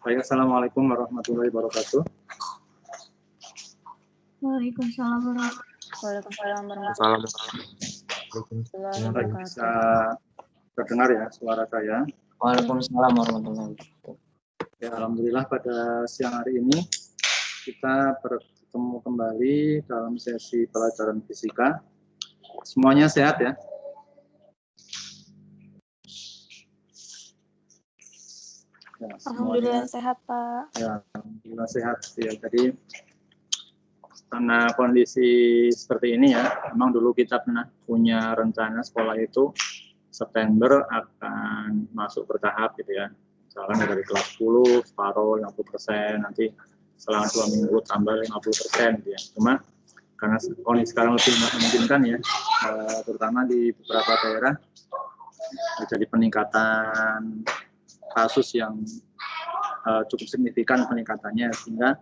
Baik, assalamualaikum warahmatullahi wabarakatuh. Waalaikumsalam warahmatullahi wabarakatuh. Bisa terdengar ya suara saya? Waalaikumsalam warahmatullahi wabarakatuh. Ya, alhamdulillah pada siang hari ini kita bertemu kembali dalam sesi pelajaran fisika. Semuanya sehat ya? Ya, Alhamdulillah sehat, Pak. Ya, alhamdulillah sehat. Ya, jadi karena kondisi seperti ini ya, memang dulu kita pernah punya rencana sekolah itu September akan masuk bertahap gitu ya. Misalkan dari kelas 10, separuh 50%, nanti selang 2 minggu tambah 50% gitu ya. Cuma karena kondisi sekarang lebih memungkinkan ya, terutama di beberapa daerah terjadi peningkatan kasus yang cukup signifikan peningkatannya, sehingga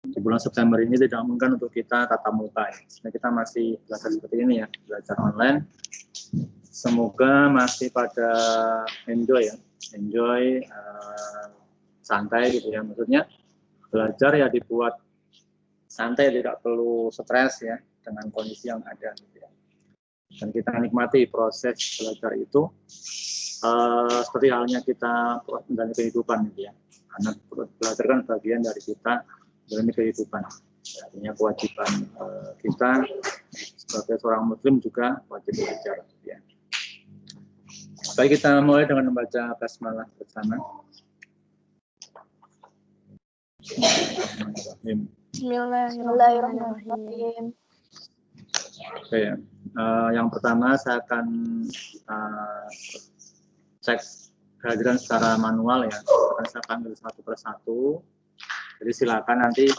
di bulan September ini tidak mungkin untuk kita tatap muka ya. Sehingga kita masih belajar seperti ini ya, belajar online. Semoga masih pada enjoy ya, santai gitu ya. Maksudnya belajar ya dibuat santai, tidak perlu stres ya dengan kondisi yang ada gitu ya. Dan kita nikmati proses belajar itu seperti halnya kita menjalani kehidupan gitu ya. Karena belajar kan bagian dari kita menjalani kehidupan. Artinya kewajiban kita sebagai seorang muslim juga wajib belajar gitu ya. Baik, kita mulai dengan membaca basmalah bersama. Bismillahirrahmanirrahim. Oke ya. Yang pertama saya akan cek kehadiran secara manual ya. Akan saya panggil satu persatu. Jadi silakan nanti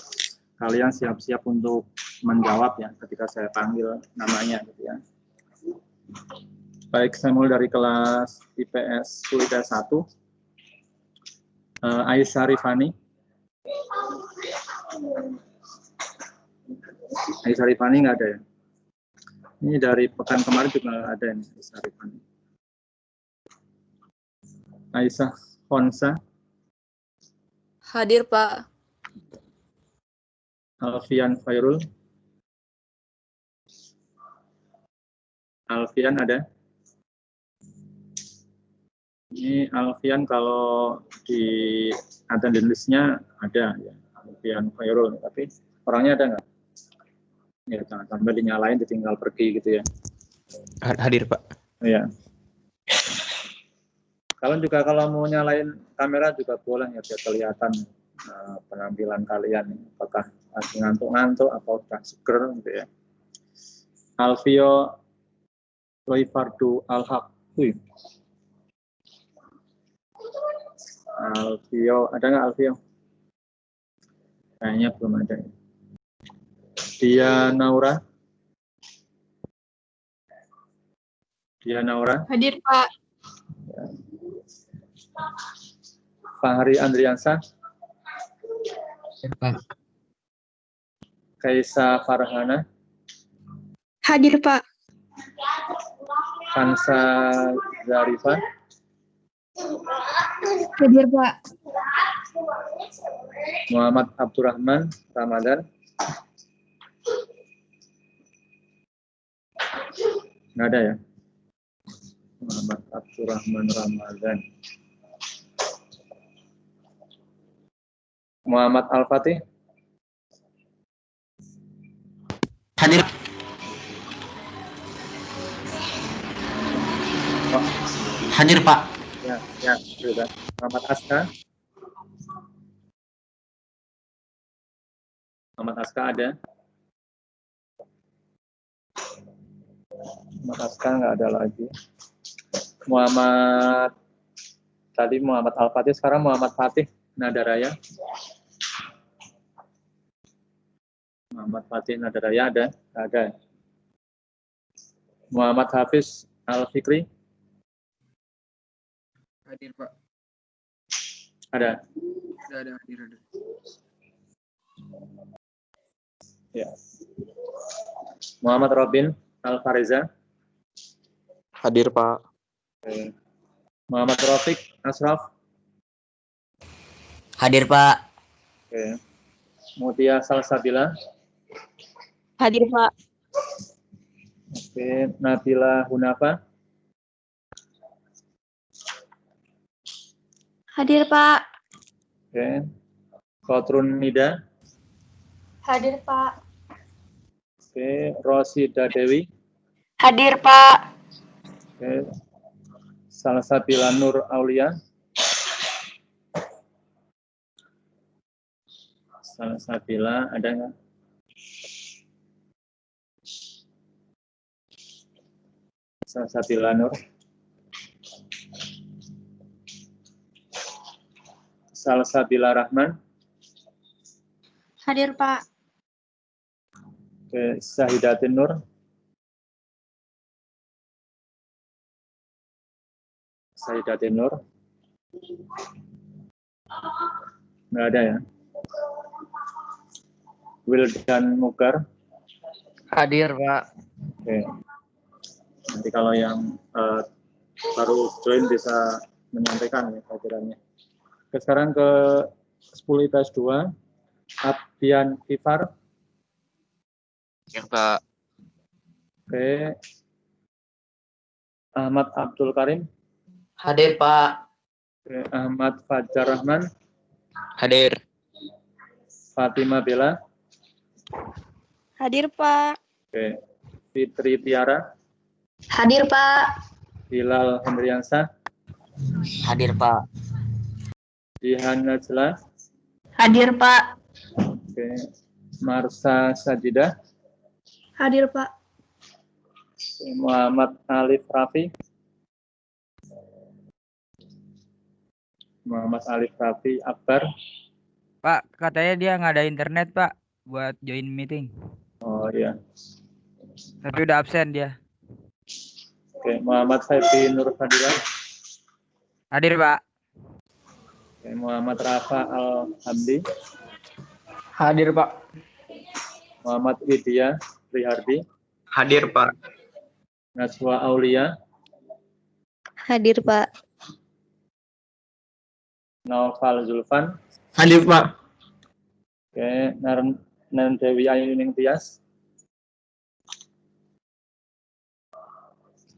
kalian siap-siap untuk menjawab ya ketika saya panggil namanya gitu ya. Baik, saya mulai dari kelas IPS Kuliah 1. Aisyah Rifani. Aisyah Rifani nggak ada ya? Ini dari pekan kemarin juga nggak ada ini, Aisyah Rifani. Aisyah Khonsa. Hadir, Pak. Alfian Khairul. Alfian ada? Ini Alfian kalau di attendance list-nya ada ya, Alfian Khairul, tapi orangnya ada nggak? Ya, jangan sampai dinyalain ditinggal pergi gitu ya. Hadir, Pak. Iya. Kalian juga kalau mau nyalain kamera juga boleh ya, biar kelihatan penampilan kalian, apakah lagi ngantuk-ngantuk atau sudah seger gitu ya. Alfio Loifardu Al-Haq. Alfio, ada nggak Alfio? Kayaknya belum ada. Dia Naura. Hadir, Pak. Ya. Fahri Andriansa. Pak. Kaisa Farhana. Hadir, Pak. Kansa Zarifa. Hadir, Pak. Muhammad Abdurrahman Ramadan. Nggak ada ya? Muhammad Abdurrahman Ramadan. Muhammad Al-Fatih. Hadir. Oh, Hadir, Pak. ya, sudah. Muhammad Aska. Muhammad Aska ada? Muhammad Aska nggak ada lagi. Tadi Muhammad Al-Fatih, sekarang Muhammad Fatih Nadaraya. Muhammad Fatih Nadaraya ada? Ada. Muhammad Hafiz Al-Fikri. Hadir, Pak. Ada? Ada, hadir, ada. Ya. Muhammad Robin Al-Fariza. Hadir, Pak. Muhammad Rafiq Ashraf. Hadir, Pak. Oke. Mutia Salsabila. Hadir, Pak. Oke. Nabila Hunafa. Hadir, Pak. Oke. Kotrun Nida. Hadir, Pak. Oke. Rosida Dewi. Hadir, Pak. Oke. Salsabila Nur Aulia. Salsabila ada nggak? Salsabila Nur. Salsabila Rahman. Hadir, Pak. Oke. Sahidatin Nur. Sahidatin Nur. Nggak ada ya. Wildan Mugar. Hadir, Pak. Oke. Nanti kalau yang baru join bisa menyampaikan ya pelajarannya. Oke, sekarang ke 10 IPS 2. Abdian Kifar. Ya, Pak. Oke. Ahmad Abdul Karim. Hadir, Pak. Oke. Ahmad Fajar Rahman. Hadir. Fatima Bella. Hadir, Pak. Oke. Fitri Tiara. Hadir, Pak. Hilal Hendriansyah. Hadir, Pak. Jihan Najla. Hadir, Pak. Oke. Marsa Sajidah. Hadir, Pak. Muhammad Alif Rafi. Muhammad Alif Rafi Akbar. Pak, katanya dia nggak ada internet, Pak, buat join meeting. Oh iya. Tapi udah absen dia. Oke, Muhammad Saifi Nur Fadila. Hadir, Pak. Oke, Muhammad Rafa Al-Hamdi. Hadir, Pak. Muhammad Widya Prihardi. Hadir, Pak. Najwa Aulia. Hadir, Pak. Naufal Zulfan. Hadir, Pak. Oke, Nan Dewi Ayuning Tias.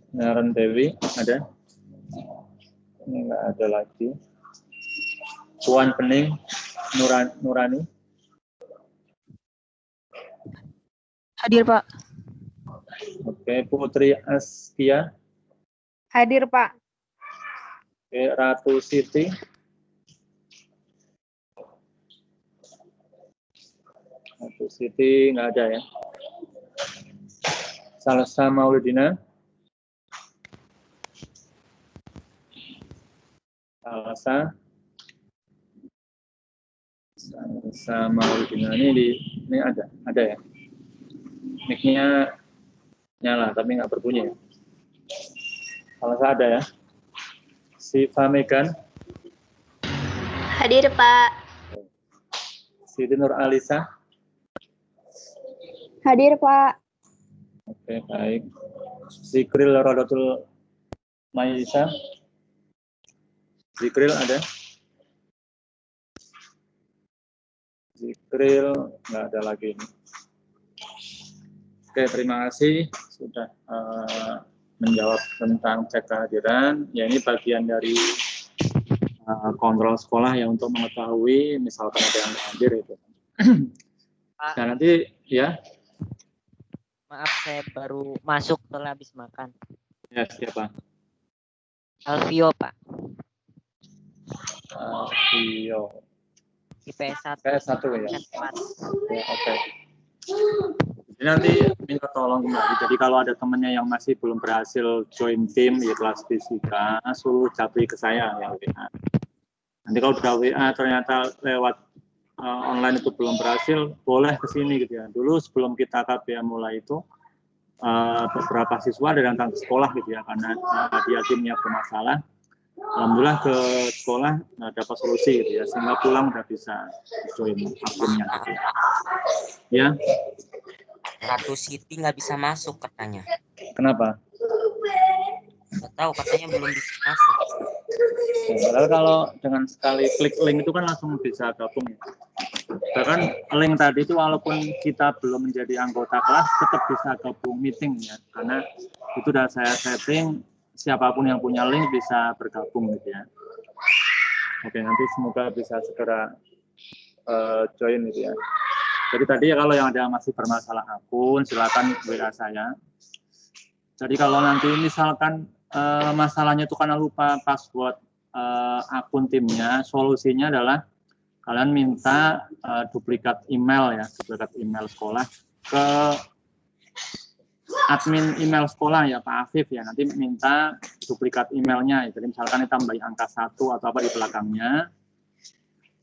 Naren Dewi ada? Ini nggak ada lagi. Puan Pening Nurani. Hadir, Pak. Oke, Putri Askia. Hadir, Pak. Oke, Ratu Siti. Ratu Siti nggak ada ya. Salsa Maulidina. Salsa Maulidina ini ada ya. Mic-nya nyala tapi nggak berbunyi ya. Salsa ada ya. Siva Megan. Hadir, Pak. Siti Nur Alisa. Hadir, Pak. Oke, baik. Zikril Rodatul Maisa. Zikril ada? Zikril nggak ada lagi ini. Oke, terima kasih sudah menjawab tentang cek kehadiran. Ya, ini bagian dari kontrol sekolah ya untuk mengetahui misalkan ada yang hadir itu. Pak. Dan nanti ya. Maaf, saya baru masuk setelah habis makan. Ya, siapa? Alvio, Pak. Alvio. IPS 1. IPS 1 ya. Ya, oke. Jadi nanti minta tolong kembali. Jadi kalau ada temannya yang masih belum berhasil join tim di kelas fisika, suruh japri ke saya ya WA. Nanti kalau udah WA ternyata lewat online itu belum berhasil, boleh ke sini gitu ya. Dulu sebelum kita KBM mulai itu beberapa siswa ada datang ke sekolah gitu ya karena dia timnya bermasalah. Alhamdulillah ke sekolah dapat solusi gitu ya, sehingga pulang udah bisa join akunnya gitu ya. Ya. Ratu Siti nggak bisa masuk katanya. Kenapa? Nggak tahu, katanya belum bisa masuk. Padahal kalau dengan sekali klik link itu kan langsung bisa gabung ya. Bahkan link tadi itu walaupun kita belum menjadi anggota kelas tetap bisa gabung meeting ya, karena itu sudah saya setting siapapun yang punya link bisa bergabung gitu ya. Oke, nanti semoga bisa segera join gitu ya. Jadi tadi ya kalau yang ada masih bermasalah akun silakan WA saya. Jadi kalau nanti misalkan masalahnya itu karena lupa password akun timnya, solusinya adalah kalian minta duplikat email ya, duplikat email sekolah ke admin email sekolah ya Pak Afif ya, nanti minta duplikat emailnya. Jadi misalkan ditambahin angka 1 atau apa di belakangnya,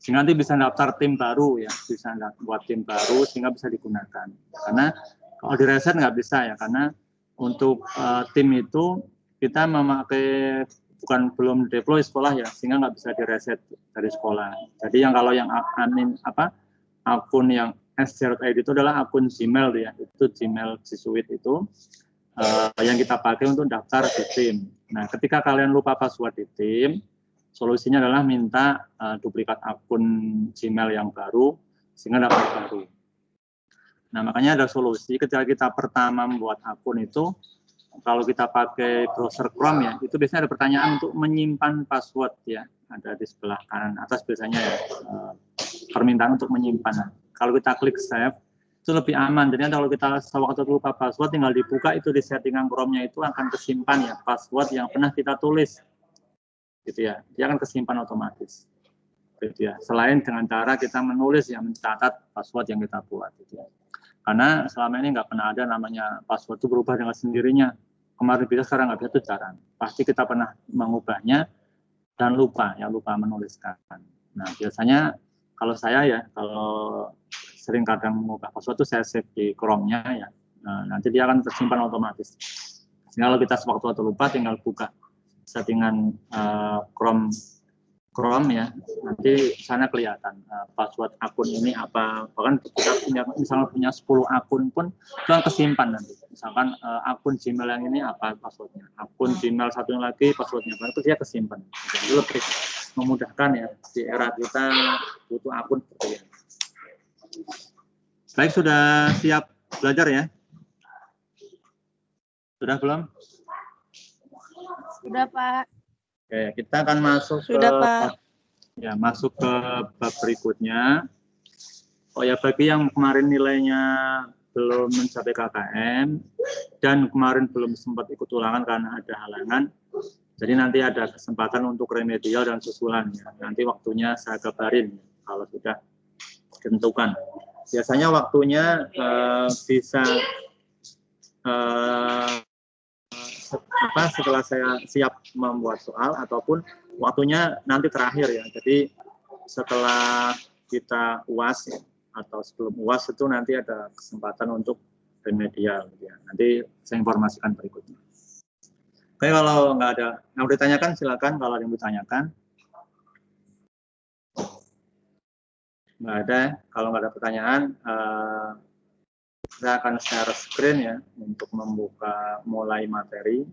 sehingga nanti bisa daftar tim baru ya, bisa buat tim baru sehingga bisa digunakan. Karena kalau di reset nggak bisa ya, karena untuk tim itu kita memakai belum deploy sekolah ya, sehingga nggak bisa direset dari sekolah. Jadi yang kalau yang admin akun yang S0ID itu adalah akun Gmail ya, itu Gmail G Suite itu yang kita pakai untuk daftar di tim. Nah, ketika kalian lupa password di tim, solusinya adalah minta duplikat akun Gmail yang baru sehingga dapat baru. Nah, makanya ada solusi ketika kita pertama membuat akun itu, kalau kita pakai browser Chrome ya, itu biasanya ada pertanyaan untuk menyimpan password ya, ada di sebelah kanan atas biasanya ya, permintaan untuk menyimpan. Nah, kalau kita klik save, itu lebih aman. Jadi kalau kita sewaktu lupa password, tinggal dibuka itu di settingan Chrome-nya itu akan kesimpan ya, password yang pernah kita tulis. Gitu ya, dia akan kesimpan otomatis. Gitu ya. Selain dengan cara kita menulis yang mencatat password yang kita buat. Gitu ya. Karena selama ini nggak pernah ada namanya password itu berubah dengan sendirinya. Kemarin bisa, sekarang nggak bisa, itu jarang. Pasti kita pernah mengubahnya dan lupa menuliskan. Nah, biasanya kalau saya ya, kalau sering kadang mengubah password itu saya save di Chrome-nya ya. Nah, nanti dia akan tersimpan otomatis. Sehingga kalau kita sewaktu-waktu lupa, tinggal buka settingan Chrome ya, nanti sana kelihatan password akun ini apa. Bahkan kita misalnya punya 10 akun pun itu akan kesimpan nanti. Misalkan akun Gmail yang ini apa passwordnya, akun Gmail satunya lagi passwordnya, itu dia kesimpan. Jadi lebih memudahkan ya, di era kita butuh akun seperti ini. Baik, sudah siap belajar ya? Sudah belum? Sudah, Pak. Oke, kita akan masuk Sudah, ke Pak. masuk ke bab berikutnya. Oh ya, bagi yang kemarin nilainya belum mencapai KKM dan kemarin belum sempat ikut ulangan karena ada halangan, jadi nanti ada kesempatan untuk remedial dan susulan ya. Nanti waktunya saya kabarin kalau sudah ditentukan. Biasanya waktunya bisa setelah saya siap membuat soal ataupun waktunya nanti terakhir ya. Jadi setelah kita UAS atau sebelum UAS itu nanti ada kesempatan untuk remedial ya. Nanti saya informasikan berikutnya. Oke, kalau nggak ada yang ditanyakan silakan, kalau ada yang ditanyakan. Nggak ada, kalau nggak ada pertanyaan saya akan share screen ya untuk membuka mulai materi.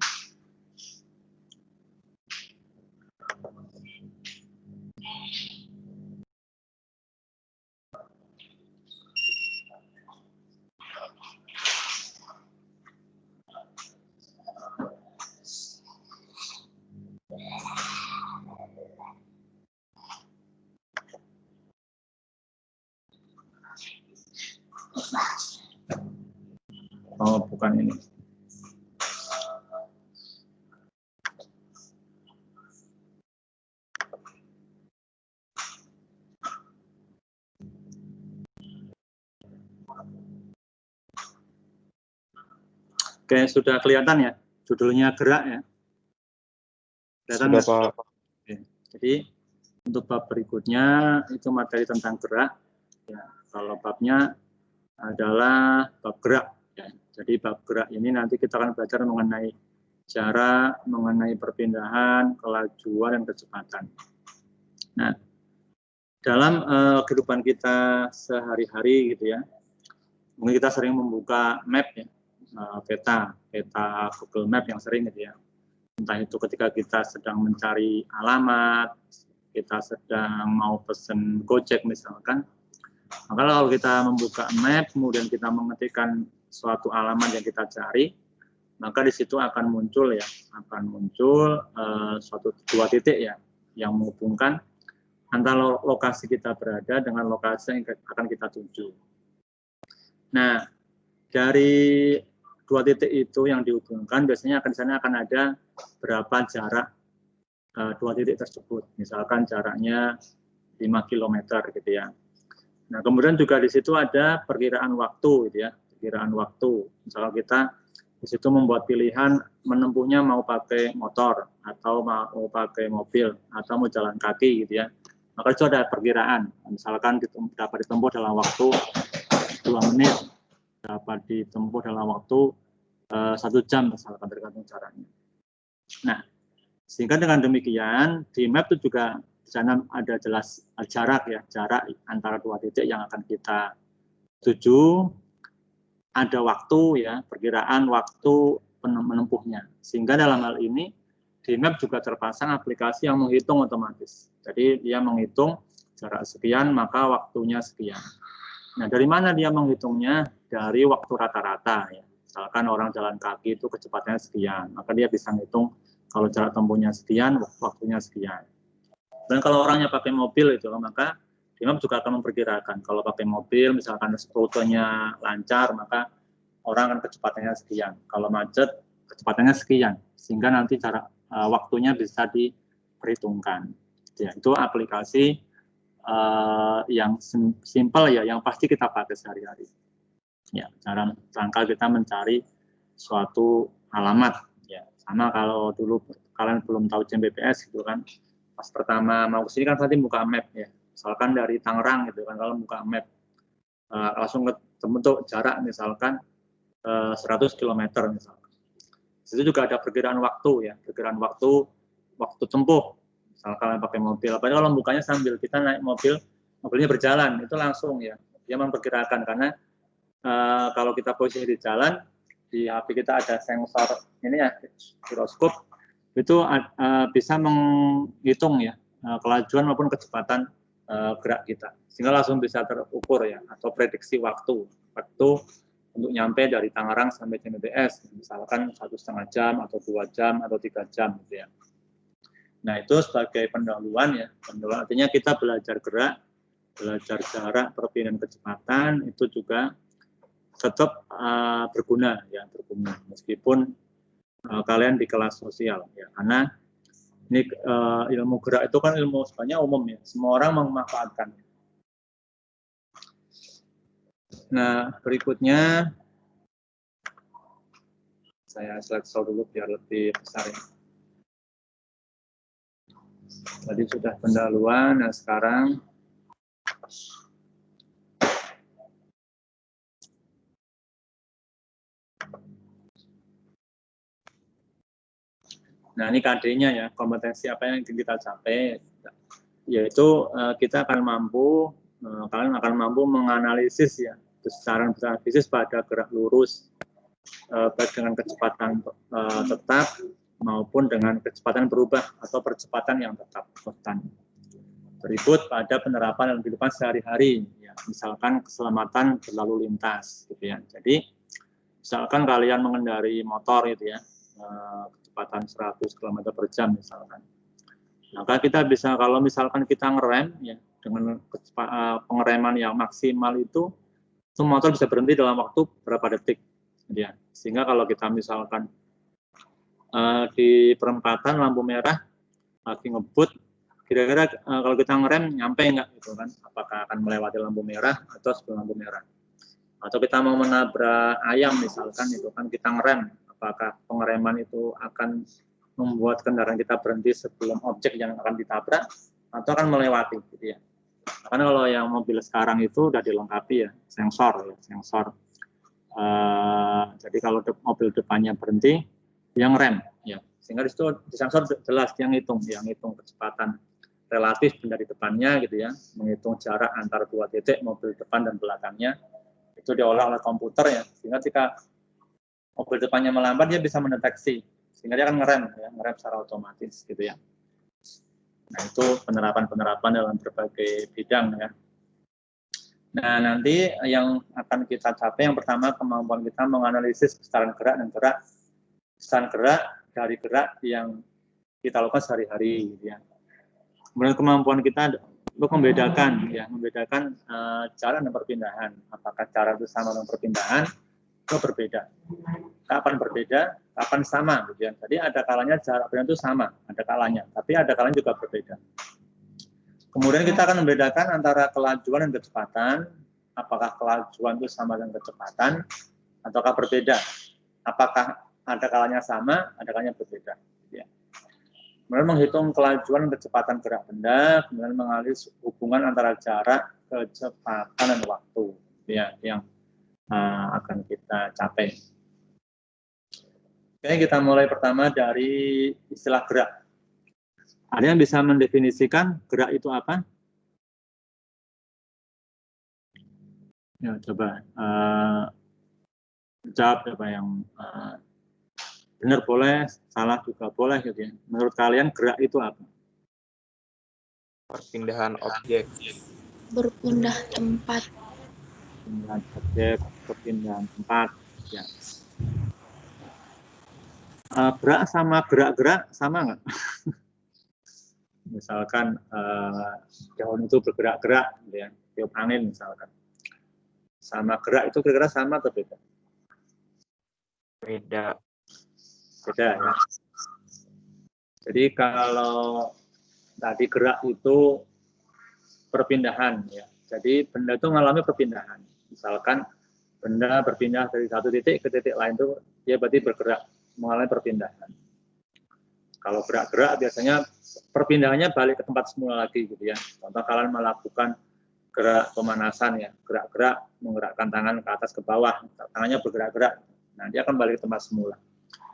Oh, bukan ini. Oke, sudah kelihatan ya, judulnya gerak ya. Kelihatan Sudah, Pak. Oke. Jadi untuk bab berikutnya itu materi tentang gerak. Ya, kalau babnya adalah bab gerak. Ya. Jadi bab gerak ini nanti kita akan belajar mengenai jarak, mengenai perpindahan, kelajuan, dan kecepatan. Nah, dalam kehidupan kita sehari-hari gitu ya, mungkin kita sering membuka map ya, peta Google Map yang sering gitu ya. Entah itu ketika kita sedang mencari alamat, kita sedang mau pesen Gojek misalkan, maka kalau kita membuka map, kemudian kita mengetikkan suatu alamat yang kita cari, maka di situ akan muncul suatu 2 titik ya, yang menghubungkan antara lokasi kita berada dengan lokasi yang akan kita tuju. Nah, dari 2 titik itu yang dihubungkan, biasanya di sana akan ada berapa jarak 2 titik tersebut. Misalkan jaraknya 5 km gitu ya. Nah, kemudian juga di situ ada perkiraan waktu gitu ya. Perkiraan waktu. Misalnya kita di situ membuat pilihan menempuhnya mau pakai motor atau mau pakai mobil atau mau jalan kaki gitu ya. Maka itu ada perkiraan. Misalkan dapat ditempuh dalam waktu 2 menit, dapat ditempuh dalam waktu 1 jam misalkan, tergantung caranya. Nah, sehingga dengan demikian di map itu juga di sana ada jelas jarak antara 2 titik yang akan kita tuju, ada waktu ya, perkiraan waktu menempuhnya. Sehingga dalam hal ini di map juga terpasang aplikasi yang menghitung otomatis. Jadi dia menghitung jarak sekian maka waktunya sekian. Nah, dari mana dia menghitungnya? Dari waktu rata-rata ya. Misalkan orang jalan kaki itu kecepatannya sekian, maka dia bisa menghitung kalau jarak tempuhnya sekian, waktunya sekian. Dan kalau orangnya pakai mobil itu, maka di map juga akan memperkirakan kalau pakai mobil, misalkan rutenya lancar, maka orang akan kecepatannya sekian. Kalau macet, kecepatannya sekian, sehingga nanti waktunya bisa diperhitungkan. Ya, itu aplikasi yang simpel ya, yang pasti kita pakai sehari-hari. Ya, dalam rangka kita mencari suatu alamat. Ya, sama kalau dulu kalian belum tahu JMBPS gitu kan, pas pertama mau kesini kan nanti buka map ya. Misalkan dari Tangerang gitu kan, kalau buka map langsung bentuk jarak misalkan 100 km misalkan. Itu juga ada perkiraan waktu ya, perkiraan waktu tempuh. Misalkan kalian pakai mobil, apalagi kalau bukanya sambil kita naik mobil, mobilnya berjalan, itu langsung ya, dia memperkirakan karena kalau kita posisi di jalan, di HP kita ada sensor ini ya, giroskop, itu bisa menghitung ya kelajuan maupun kecepatan gerak kita, sehingga langsung bisa terukur ya, atau prediksi waktu untuk nyampe dari Tangerang sampai JMBPS, misalkan 1,5 jam atau 2 jam atau 3 jam gitu ya. Nah, itu sebagai pendahuluan ya, pendahuluan artinya kita belajar gerak, belajar jarak, perpindahan kecepatan, itu juga tetap berguna ya, berguna meskipun kalian di kelas sosial ya, karena ini ilmu gerak itu kan ilmu sebenarnya umum ya, semua orang memanfaatkan. Nah, berikutnya saya slide dulu biar lebih besar ya. Tadi sudah pendahuluan, nah sekarang nah ini KD-nya ya, kompetensi apa yang kita capai, yaitu kita akan mampu, kalian akan mampu menganalisis ya besaran bisnis pada gerak lurus, baik dengan kecepatan tetap maupun dengan kecepatan berubah atau percepatan yang tetap konstan. Berikut pada penerapan dalam kehidupan sehari-hari, ya, misalkan keselamatan berlalu lintas, gitu ya. Jadi misalkan kalian mengendarai motor gitu ya, kecepatan 100 km per jam misalkan. Maka kita bisa, kalau misalkan kita ngerem ya dengan pengereman yang maksimal itu motor bisa berhenti dalam waktu berapa detik, gitu ya. Sehingga kalau kita misalkan di perempatan lampu merah lagi ngebut, kira-kira kalau kita ngerem nyampe nggak gitu kan? Apakah akan melewati lampu merah atau sebelum lampu merah? Atau kita mau menabrak ayam misalkan itu kan kita ngerem, apakah pengereman itu akan membuat kendaraan kita berhenti sebelum objek yang akan ditabrak atau akan melewati gitu ya. Karena kalau yang mobil sekarang itu udah dilengkapi ya sensor. Jadi kalau mobil depannya berhenti, dia ngerem ya. Sehingga di situ di sensor jelas dia ngitung kecepatan relatif dari depannya gitu ya, menghitung jarak antara 2 titik mobil depan dan belakangnya. Itu diolah oleh komputer ya, sehingga jika mobil depannya melambat dia bisa mendeteksi sehingga dia akan ngerem secara otomatis gitu ya. Nah, itu penerapan-penerapan dalam berbagai bidang ya. Nah, nanti yang akan kita capai yang pertama kemampuan kita menganalisis besaran gerak dan besaran gerak dari gerak yang kita lakukan sehari-hari gitu ya. Kemudian kemampuan kita untuk membedakan cara dan perpindahan. Apakah cara itu sama dengan perpindahan atau berbeda? Kapan berbeda, kapan sama gitu ya. Jadi ada kalanya jarak perpindahan itu sama, ada kalanya, tapi ada kalanya juga berbeda. Kemudian kita akan membedakan antara kelajuan dan kecepatan. Apakah kelajuan itu sama dengan kecepatan ataukah berbeda? Apakah ada kalanya sama, ada kalanya berbeda. Ya. Kemudian menghitung kelajuan dan kecepatan gerak benda, kemudian menganalisis hubungan antara jarak, kecepatan, dan waktu ya, yang akan kita capai. Oke, kita mulai pertama dari istilah gerak. Ada yang bisa mendefinisikan gerak itu apa? Ya, coba jawab apa yang benar boleh, salah juga boleh gitu ya. Menurut kalian gerak itu apa? Perpindahan objek. Berpindah tempat. Perpindahan objek, perpindahan tempat. Ya. Gerak sama gerak-gerak sama nggak? Misalkan daun itu bergerak-gerak, gitu ya, tiup angin misalkan. Sama gerak itu kira-kira sama atau beda? Beda. Beda ya. Jadi kalau tadi gerak itu perpindahan ya. Jadi benda itu mengalami perpindahan. Misalkan benda berpindah dari satu titik ke titik lain itu dia berarti bergerak, mengalami perpindahan. Kalau gerak-gerak biasanya perpindahannya balik ke tempat semula lagi gitu ya. Contoh kalian melakukan gerak pemanasan ya, gerak-gerak menggerakkan tangan ke atas ke bawah, tangannya bergerak-gerak. Nah, dia akan balik ke tempat semula.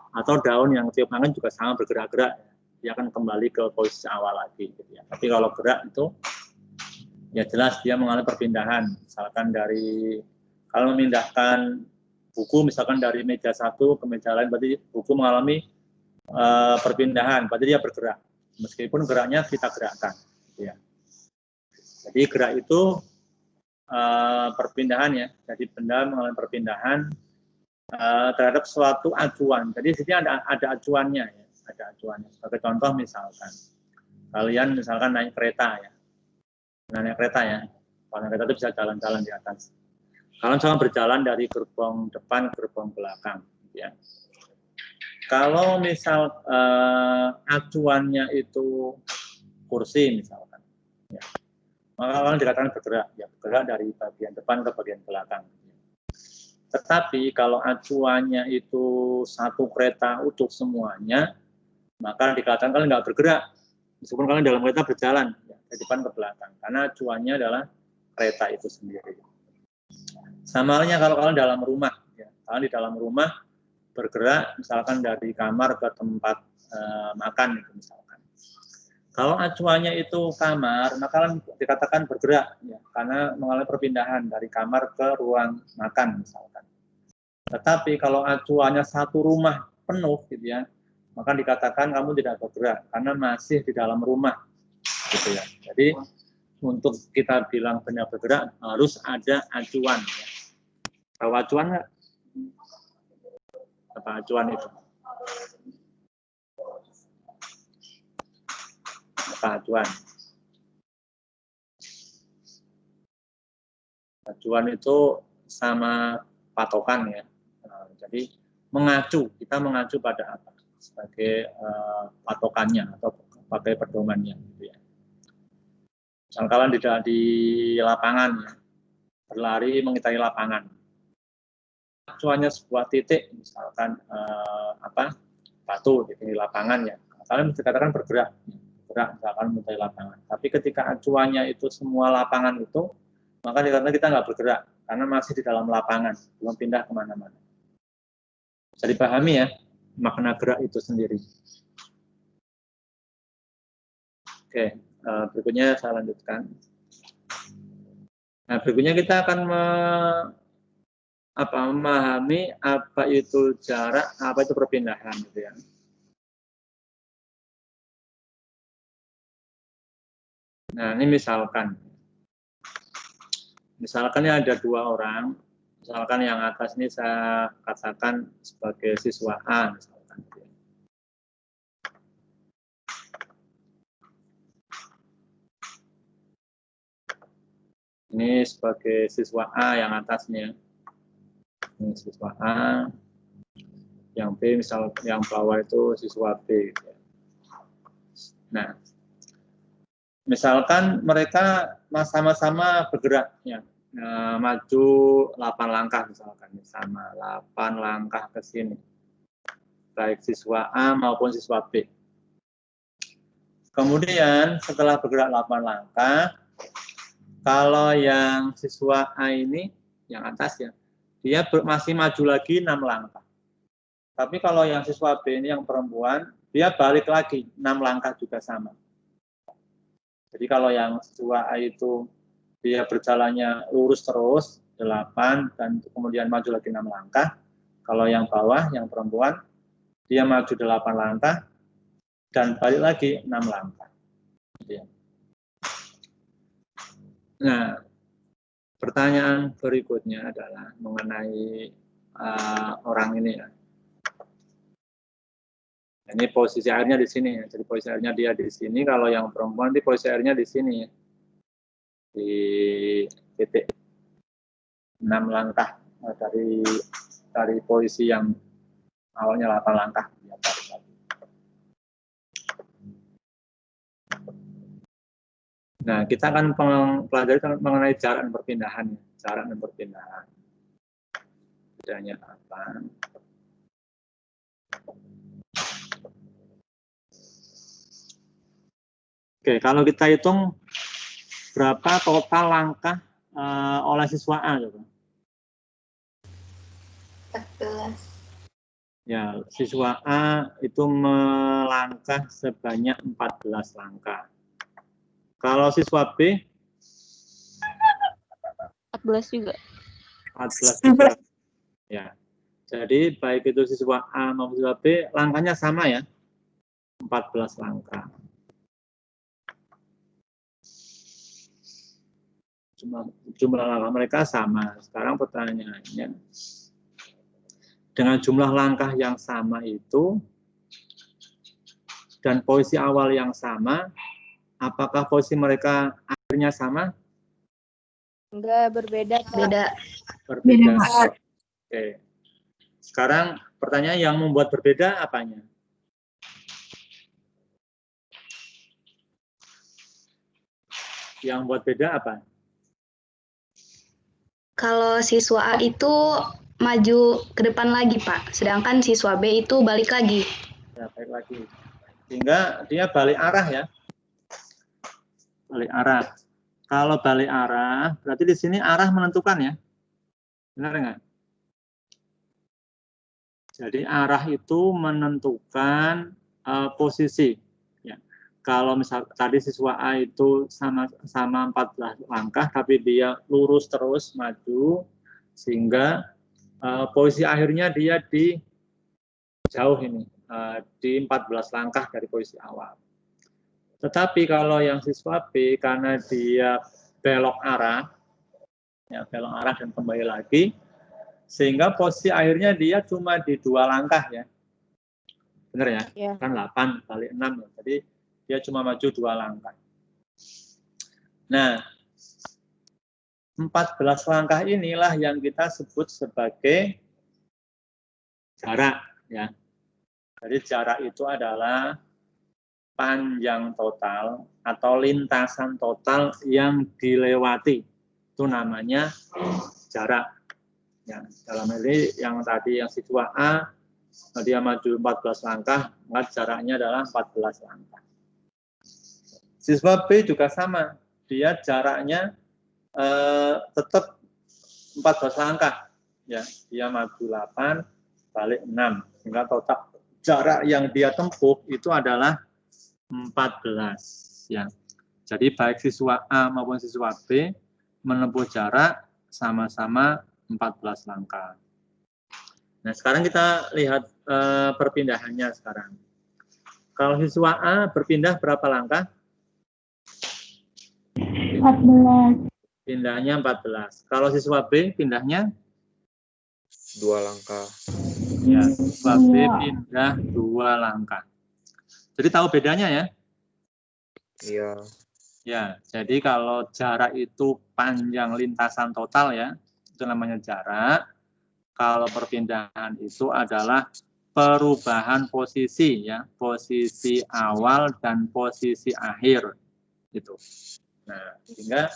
Atau daun yang tiup angin juga sama bergerak-gerak, dia akan kembali ke posisi awal lagi gitu ya. Tapi kalau gerak itu ya jelas dia mengalami perpindahan. Misalkan dari kalau memindahkan buku misalkan dari meja satu ke meja lain, berarti buku mengalami perpindahan, berarti dia bergerak. Meskipun geraknya kita gerakkan. Gitu ya. Jadi gerak itu perpindahan ya. Jadi benda mengalami perpindahan terhadap suatu acuan. Jadi di sini ada acuannya ya. Ada acuannya. Sebagai contoh misalkan kalian misalkan naik kereta ya. Naik kereta ya. Kalau naik kereta itu bisa jalan-jalan di atas. Kalian sama berjalan dari gerbong depan ke gerbong belakang ya. Kalau misal acuannya itu kursi misalkan, ya, maka kalian dikatakan bergerak, ya bergerak dari bagian depan ke bagian belakang. Tetapi kalau acuannya itu satu kereta utuh semuanya, maka dikatakan kalian nggak bergerak, meskipun kalian dalam kereta berjalan ya, dari depan ke belakang, karena acuannya adalah kereta itu sendiri. Sama halnya kalau kalian dalam rumah, ya, kalian di dalam rumah bergerak misalkan dari kamar ke tempat makan itu misalkan. Kalau acuannya itu kamar, maka kalian dikatakan bergerak ya, karena mengalami perpindahan dari kamar ke ruang makan misalkan. Tetapi kalau acuannya satu rumah penuh gitu ya, maka dikatakan kamu tidak bergerak karena masih di dalam rumah gitu ya. Jadi untuk kita bilang benda bergerak harus ada acuan ya. Tahu acuan nggak? Apa acuan itu? Apa acuan? Acuan itu sama patokan ya. Jadi mengacu, kita mengacu pada apa? Sebagai patokannya atau sebagai pedomannya gitu ya. Misal kalian di lapangan ya, berlari mengitari lapangan. Acuannya sebuah titik, misalkan batu di lapangan ya, kalian dikatakan bergerak misalkan mencari lapangan. Tapi ketika acuannya itu semua lapangan itu, maka dikatakan kita nggak bergerak karena masih di dalam lapangan, belum pindah kemana-mana. Bisa dipahami ya makna gerak itu sendiri. Oke, berikutnya saya lanjutkan. Nah, berikutnya kita akan memahami apa itu jarak, apa itu perpindahan gitu ya. Nah, ini misalkan ini ada 2 orang. Misalkan yang atas ini saya katakan sebagai siswa A, misalkan. Ini sebagai siswa A yang atasnya. Ini siswa A. Yang B, misal yang bawah itu siswa B. Nah, misalkan mereka sama-sama bergerak, ya. Maju 8 langkah misalkan, sama 8 langkah ke sini, baik siswa A maupun siswa B. Kemudian setelah bergerak 8 langkah, kalau yang siswa A ini, yang atas ya, dia masih maju lagi 6 langkah. Tapi kalau yang siswa B ini yang perempuan, dia balik lagi 6 langkah juga sama. Jadi kalau yang siswa A itu dia berjalannya lurus terus 8 dan kemudian maju lagi 6 langkah. Kalau yang bawah, yang perempuan, dia maju 8 langkah dan balik lagi 6 langkah. Nah, pertanyaan berikutnya adalah mengenai orang ini ya. Ini posisi airnya di sini ya. Jadi posisi airnya dia di sini. Kalau yang perempuan di posisi airnya di sini ya. Di titik 6 langkah dari posisi yang awalnya 8 langkah. Nah, kita akan pelajari mengenai jarak dan perpindahan. Jarak dan perpindahan. Bedanya apa? Oke, kalau kita hitung berapa total langkah oleh siswa A, coba. 14. Ya, siswa A itu melangkah sebanyak 14 langkah. Kalau siswa B? 14 juga. 14 juga. Ya. Jadi baik itu siswa A maupun siswa B, langkahnya sama ya. 14 langkah. Jumlah langkah mereka sama. Sekarang pertanyaannya, dengan jumlah langkah yang sama itu dan posisi awal yang sama, apakah posisi mereka akhirnya sama? Enggak, berbeda. Berbeda. Oke. Sekarang pertanyaan yang membuat berbeda apanya? Yang buat beda apa? Kalau siswa A itu maju ke depan lagi, Pak. Sedangkan siswa B itu balik lagi. Ya, balik lagi. Sehingga dia balik arah ya. Balik arah. Kalau balik arah, berarti di sini arah menentukan ya. Benar nggak? Jadi arah itu menentukan posisi. Ya. Kalau misal tadi siswa A itu sama 14 langkah, tapi dia lurus terus maju, sehingga posisi akhirnya dia di jauh ini, di 14 langkah dari posisi awal. Tetapi kalau yang siswa B, karena dia belok arah, ya, belok arah dan kembali lagi, sehingga posisi akhirnya dia cuma di 2 langkah ya. Benar ya? Ya. Kan 8 kali 6 ya. Jadi dia cuma maju 2 langkah. Nah, 14 langkah inilah yang kita sebut sebagai jarak ya. Jadi jarak itu adalah panjang total atau lintasan total yang dilewati. Itu namanya jarak. Ya, dalam ini yang tadi yang siswa A dia maju 14 langkah, maka jaraknya adalah 14 langkah. Siswa B juga sama, dia jaraknya tetap 14 langkah. Ya, dia maju 8, balik 6. Sehingga total jarak yang dia tempuh itu adalah 14. Ya. Jadi baik siswa A maupun siswa B menempuh jarak sama-sama 14 langkah. Nah, sekarang kita lihat perpindahannya sekarang. Kalau siswa A berpindah berapa langkah? 14. Pindahnya 14. Kalau siswa B pindahnya 2 langkah. ya, siswa B pindah 2 langkah. Jadi tahu bedanya ya? Iya. Ya, jadi kalau jarak itu panjang lintasan total ya, itu namanya jarak. Kalau perpindahan itu adalah perubahan posisi ya, posisi awal dan posisi akhir gitu. Nah, sehingga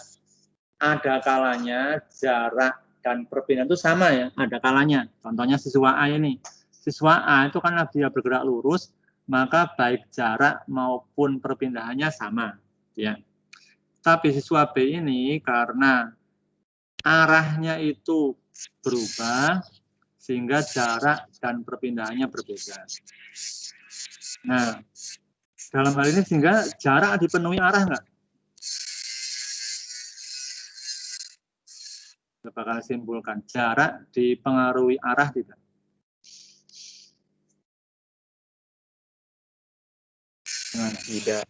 ada kalanya jarak dan perpindahan itu sama ya, ada kalanya. Contohnya siswa A ini. Siswa A itu karena dia bergerak lurus, maka baik jarak maupun perpindahannya sama ya. Tapi siswa B ini karena arahnya itu berubah, sehingga jarak dan perpindahannya berbeda. Nah, dalam hal ini sehingga jarak dipenuhi arah enggak? Coba kalian simpulkan, jarak dipengaruhi arah tidak? Nah, Tidak.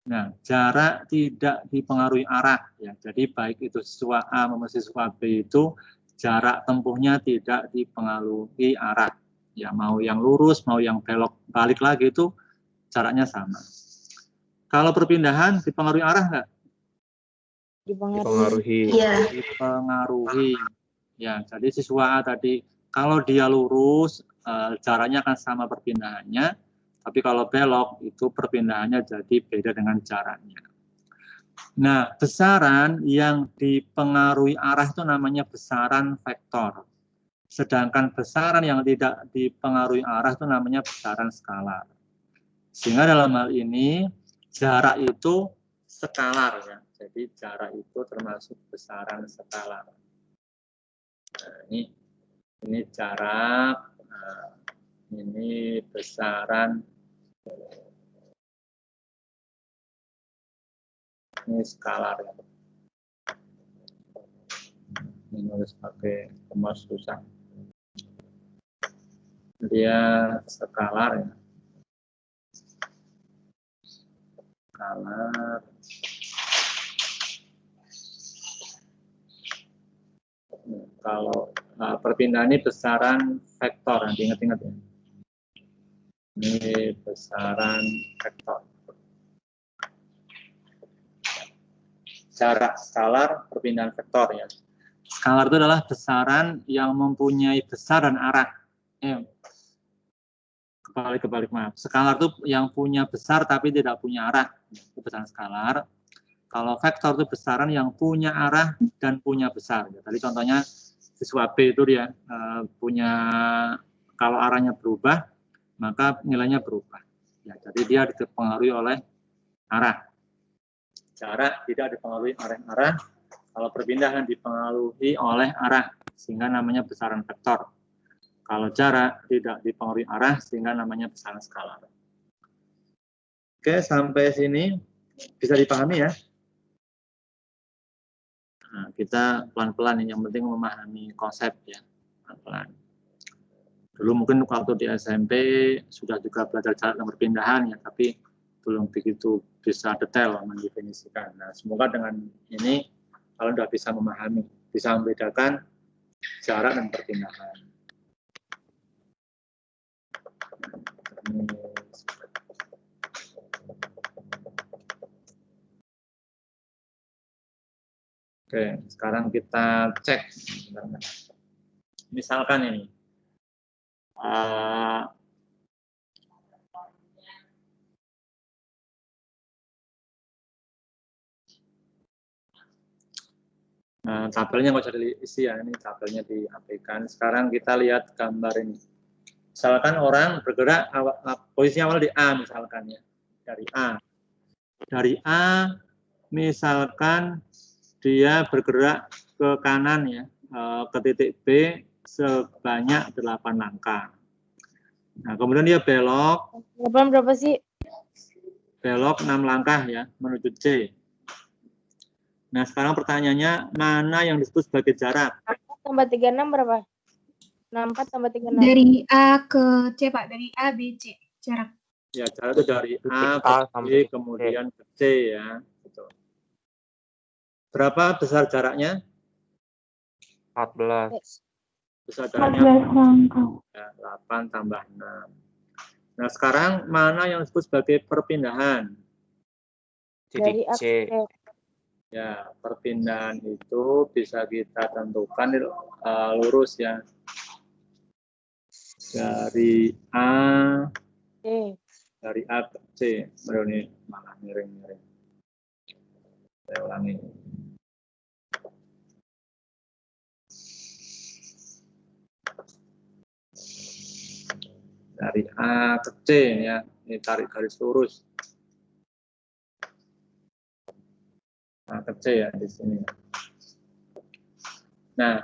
Nah, jarak tidak dipengaruhi arah ya. Jadi baik itu siswa A maupun siswa B itu jarak tempuhnya tidak dipengaruhi arah. Ya, mau yang lurus, mau yang belok balik lagi itu jaraknya sama. Kalau perpindahan dipengaruhi arah enggak? Dipengaruhi. Iya. Dipengaruhi. Ya, jadi siswa A tadi kalau dia lurus jaraknya akan sama perpindahannya. Tapi kalau belok itu perpindahannya jadi beda dengan jaraknya. Nah, besaran yang dipengaruhi arah itu namanya besaran vektor. Sedangkan besaran yang tidak dipengaruhi arah itu namanya besaran skalar. Sehingga dalam hal ini jarak itu skalar ya. Jadi jarak itu termasuk besaran skalar. Nah, ini jarak, nah, ini besaran. Ini skalar ya. Ini nulis pakai kemas susah. Dia skalar ya. Skalar. Kalau perpindahan ini besaran vektor, nanti ingat-ingat ya. Ini besaran vektor. Jarak skalar, perpindahan vektor ya. Skalar itu adalah besaran yang mempunyai besar dan arah. Kebalik maaf. Skalar itu yang punya besar tapi tidak punya arah. Itu besaran skalar. Kalau vektor itu besaran yang punya arah dan punya besar. Tadi contohnya siswa B itu dia punya, kalau arahnya berubah, maka nilainya berubah. Ya, jadi dia dipengaruhi oleh arah. Jarak tidak dipengaruhi oleh arah, kalau perpindahan dipengaruhi oleh arah, sehingga namanya besaran vektor. Kalau jarak tidak dipengaruhi arah, sehingga namanya besaran skalar. Oke, sampai sini bisa dipahami ya? Nah, kita pelan-pelan, yang penting memahami konsep ya, pelan-pelan. Dulu mungkin waktu di SMP sudah juga belajar jarak dan perpindahan ya, tapi belum begitu bisa detail mendefinisikan. Nah, semoga dengan ini kalian sudah bisa memahami, bisa membedakan jarak dan perpindahan. Oke, sekarang kita cek. Misalkan ini, tabelnya nggak usah diisi ya, ini tabelnya diaplikasikan. Sekarang kita lihat gambar ini. Misalkan orang bergerak, posisinya awal di A misalkan ya, dari A. Dari A, misalkan dia bergerak ke kanan ya, ke titik B sebanyak 8 langkah. Nah, kemudian dia belok. Berapa sih? Belok 6 langkah ya, menuju C. Nah, sekarang pertanyaannya, mana yang disebut sebagai jarak? 4 tambah 36 berapa? 64 tambah 36. Dari A ke C, Pak. Dari A, B, C. Jarak. Ya, jarak itu dari A ke B, kemudian ke C ya. Gitu. Berapa besar jaraknya? 14. Besar jaraknya 14 langkah. ya, 8 tambah 6. Nah, sekarang mana yang disebut sebagai perpindahan? Dari Titik A C. ke B. Ya, perpindahan itu bisa kita tentukan lurus ya. Dari A C. ke C. Aduh, ini malah miring-miring. Saya ulangi. Dari A ke C ya. Ini tarik garis lurus. A ke C ya di sini. Nah,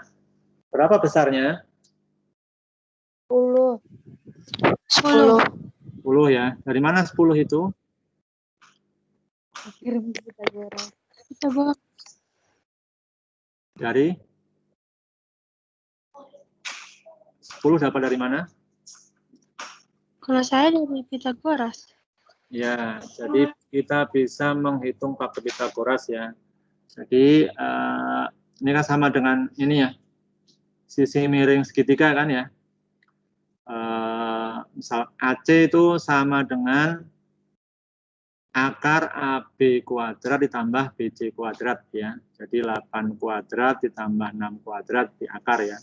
berapa besarnya? 10. 10. 10 ya. Dari mana 10 itu? Kirim kita Gora. Kita bawa. Dari 10 dapat dari mana? Kalau saya dari Pitagoras. Ya, jadi kita bisa menghitung pakai Pitagoras ya. Jadi ini kan sama dengan ini ya, sisi miring segitiga kan ya. Misal AC itu sama dengan akar AB kuadrat ditambah BC kuadrat ya. Jadi 8 kuadrat ditambah 6 kuadrat di akar ya.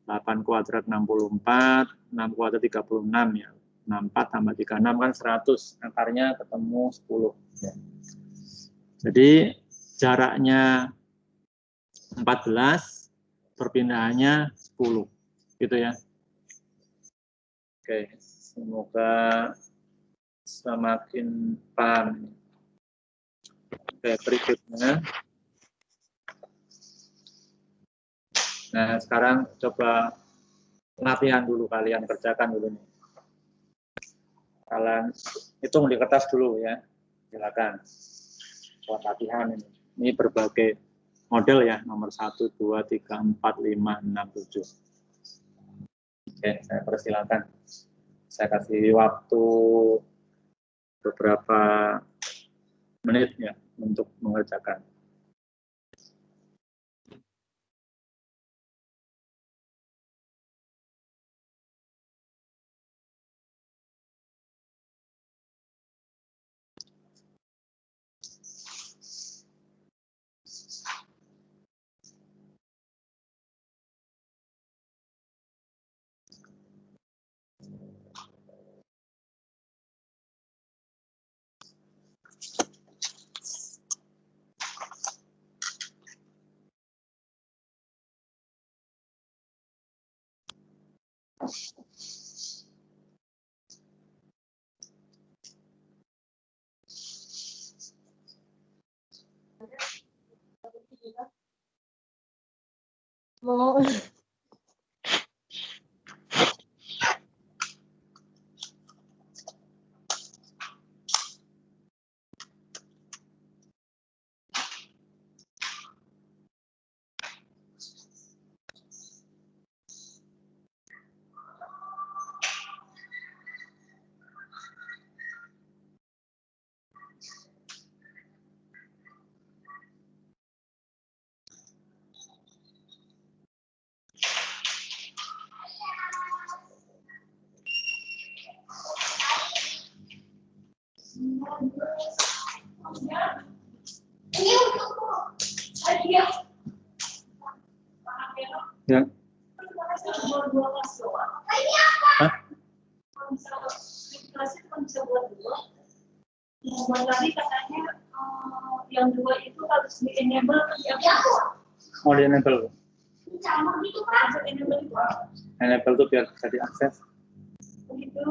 8 kuadrat 64, 6 kuadrat 36 ya. 64 tambah 36 kan 100, akarnya ketemu 10. Ya. Jadi jaraknya 14, perpindahannya 10. Gitu ya. Oke, semoga semakin paham. Oke, berikutnya. Nah, sekarang coba latihan dulu, kalian kerjakan dulu nih. Kalian hitung di kertas dulu ya, silakan. Buat latihan ini. Ini berbagai model ya, nomor 1, 2, 3, 4, 5, 6, 7. Oke, saya persilakan. Saya kasih waktu beberapa menit ya untuk mengerjakan. Mau Ya. Hah? Tadi katanya yang 2 itu harus di-enable ya. Mau di-enable. Enable itu Enable itu biar bisa diakses. begitu.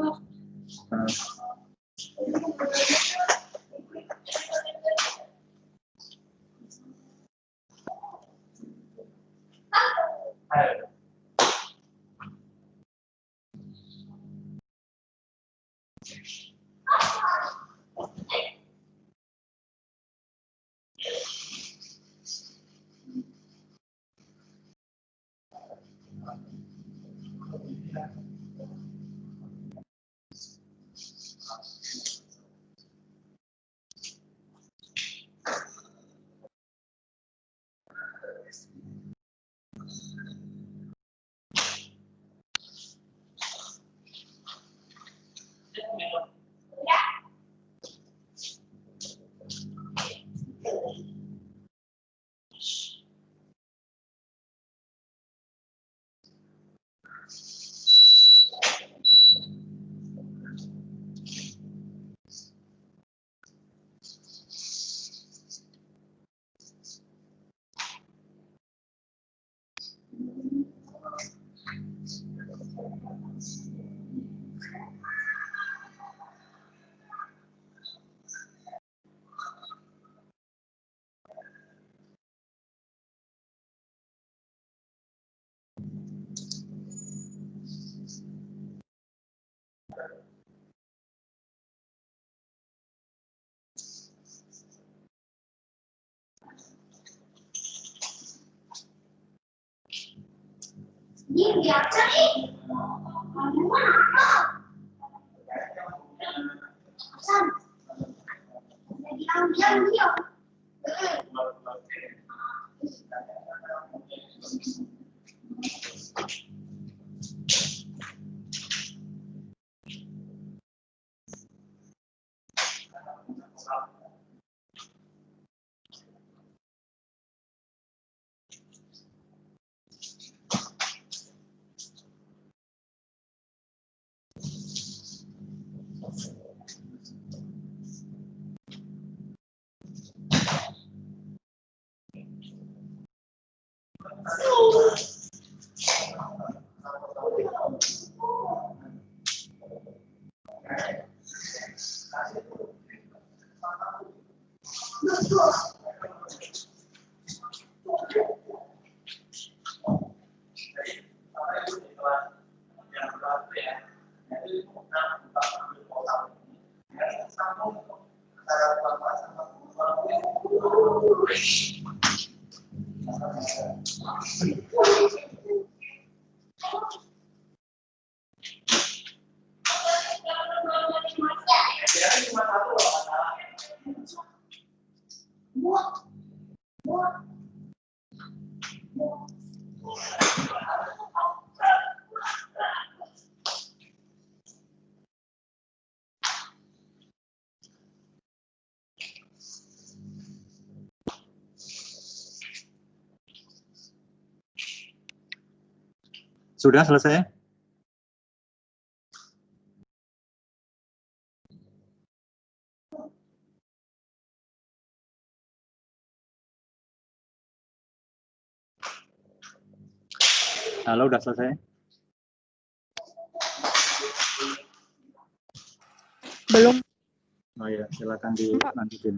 Sudah selesai? Halo, udah selesai? Belum. Oh ya, silakan dilanjutin.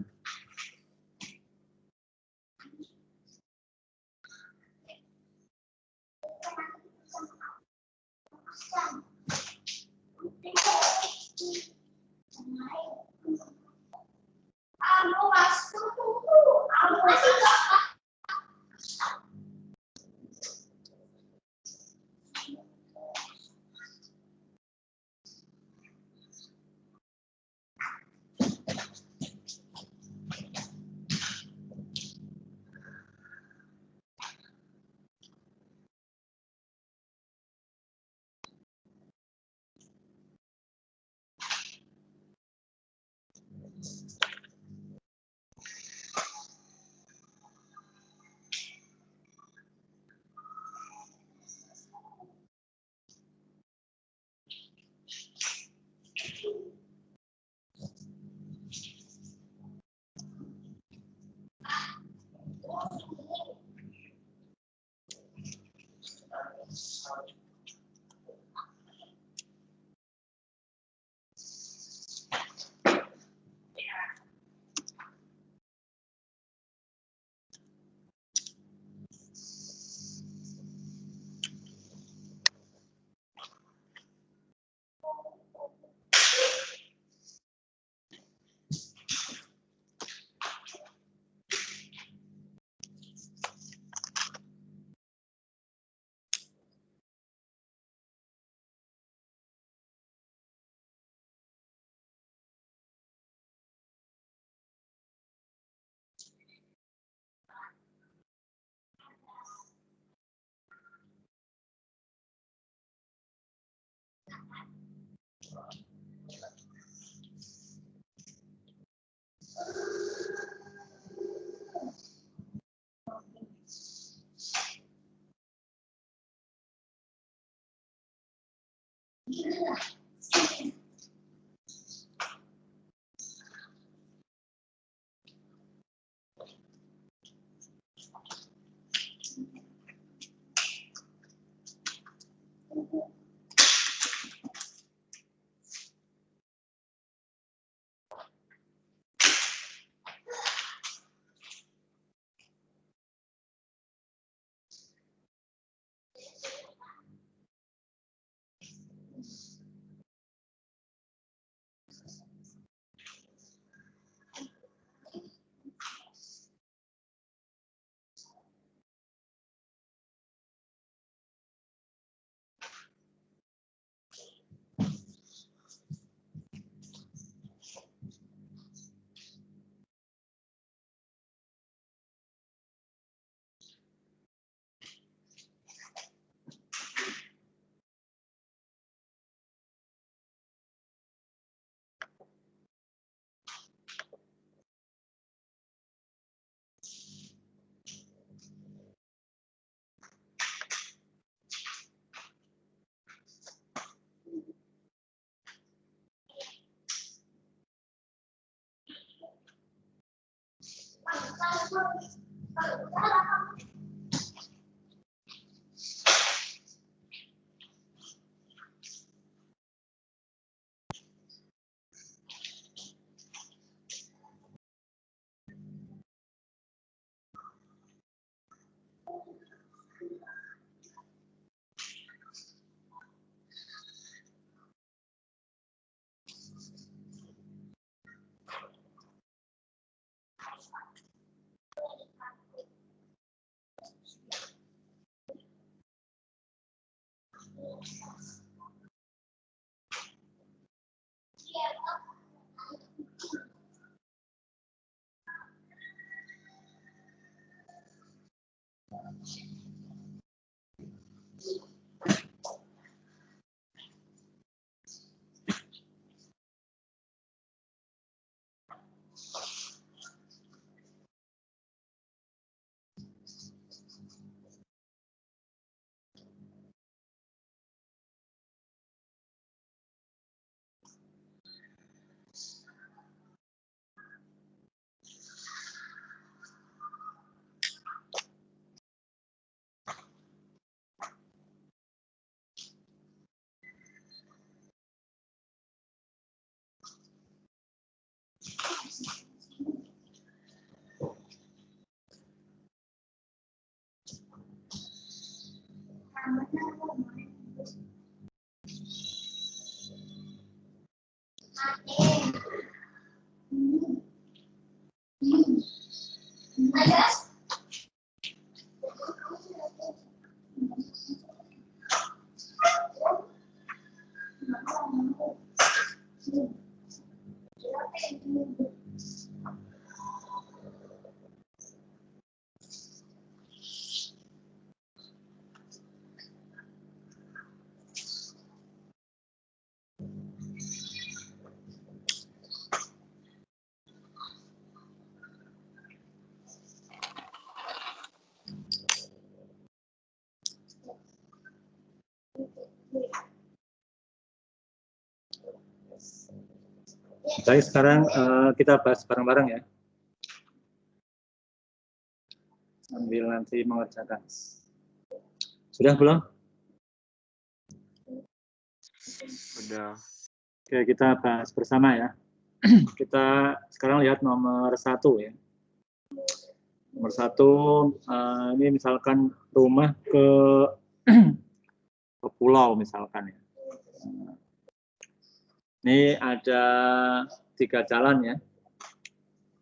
Baik, sekarang kita bahas bareng-bareng ya. Sambil nanti mengerjakan. Sudah belum? Udah. Oke, kita bahas bersama ya. Kita sekarang lihat nomor 1 ya. Nomor 1, ini misalkan rumah ke pulau misalkan ya. Ini ada 3 jalan ya.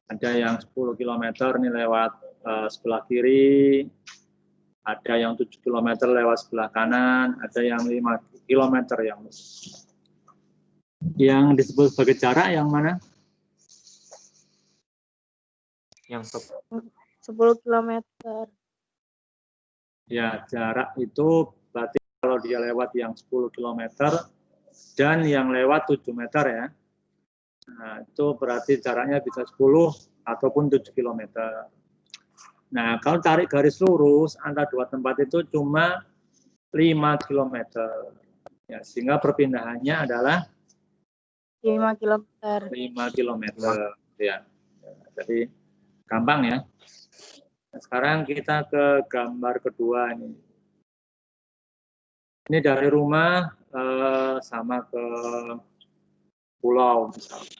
Ada yang 10 km ini lewat sebelah kiri, ada yang 7 km lewat sebelah kanan, ada yang 5 km yang disebut sebagai jarak yang mana? Yang 10 km. Ya, jarak itu berarti kalau dia lewat yang 10 km dan yang lewat 7 meter ya. Nah, itu berarti jaraknya bisa 10 ataupun 7 km. Nah, kalau tarik garis lurus antara dua tempat itu cuma 5 km. Ya, sehingga perpindahannya adalah 5 km. 5 km. Ya. Jadi gampang ya. Nah, sekarang kita ke gambar kedua ini. Ini dari rumah sama ke pulau misalnya.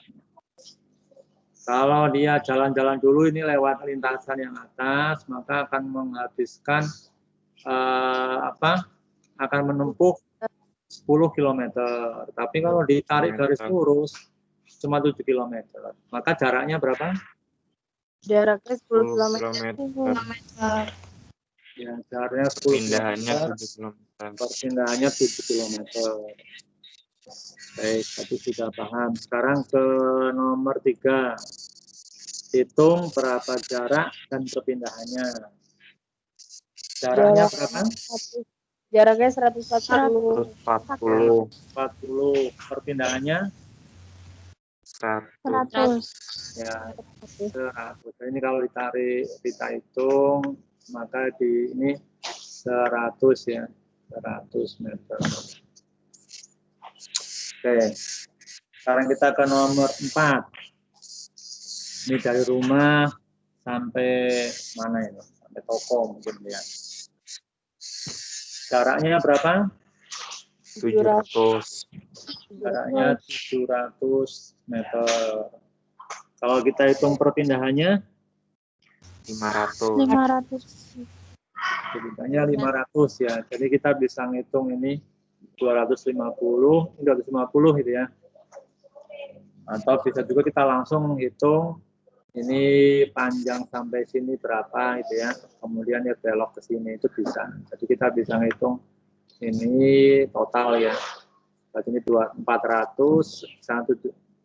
Kalau dia jalan-jalan dulu ini lewat lintasan yang atas, maka akan menghabiskan akan menempuh 10 km. Tapi kalau ditarik garis lurus cuma 7 km. Maka jaraknya berapa? Jaraknya 10 km. Ya, jaraknya 10 pindahannya km. 7 km. Perpindahannya 7 km. Baik, tadi sudah paham. Sekarang ke nomor 3. Hitung berapa jarak dan perpindahannya. Jaraknya berapa? Jaraknya 140. 40. Perpindahannya 100. ya 100. Ini kalau kita hitung maka di ini 100 ya, 100 meter. Oke. Sekarang kita ke nomor 4. Ini dari rumah sampai mana ini? Sampai toko mungkin ya. Jaraknya berapa? 700. Jaraknya 700 meter. Kalau kita hitung perpindahannya, 500. 500. perpindahannya 500 ya. Jadi kita bisa ngitung ini 250 gitu ya. Atau bisa juga kita langsung hitung ini panjang sampai sini berapa gitu ya. Kemudian ya belok ke sini itu bisa. Jadi kita bisa ngitung ini total ya. Berarti ini 400,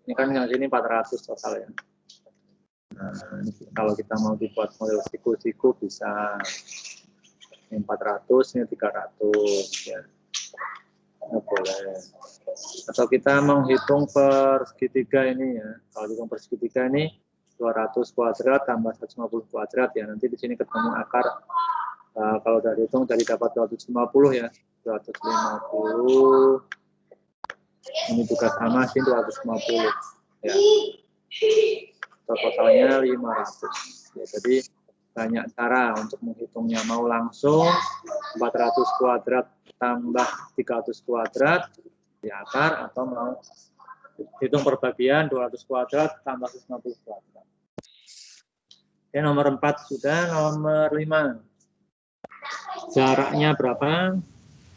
ini kan yang sini 400 total ya. Nah, ini kalau kita mau dibuat model siku-siku bisa ini 400, ini 300 ya. Nah, boleh. Atau kita menghitung per segitiga ini ya. Kalau hitung per segitiga ini 200 kuadrat tambah 150 kuadrat ya. Nanti di sini ketemu akar. Kalau dari hitung tadi dapat 250 ya. 250. Ini juga sama sih 250 ya. Totalnya 500 ya. Jadi banyak cara untuk menghitungnya. Mau langsung 400 kuadrat tambah 300 kuadrat di akar, atau mau hitung perbagian 200 kuadrat tambah 150 kuadrat. Oke, nomor 4 sudah. Nomor 5 jaraknya berapa?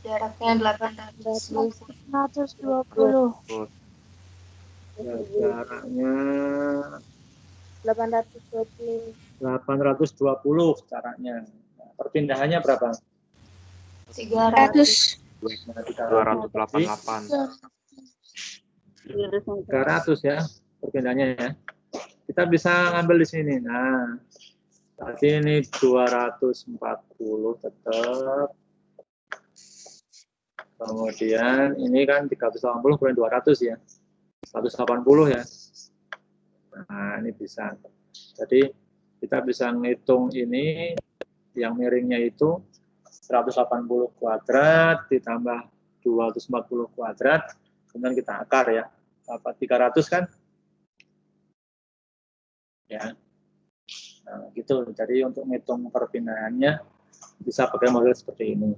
Jaraknya 820. 120. Ya, jaraknya 820. 820 jaraknya. Nah, perpindahannya berapa? 300. 288. 300 ya perpindahannya ya. Kita bisa ngambil di sini. Nah, tadi ini 240 tetap. Kemudian ini kan 380 kurang 200 ya. 180 ya. Nah, ini bisa. Jadi kita bisa ngitung ini yang miringnya itu 180 kuadrat ditambah 240 kuadrat, kemudian kita akar ya. Dapat 300 kan? Ya. Nah, gitu. Jadi untuk ngitung perpindahannya bisa pakai model seperti ini.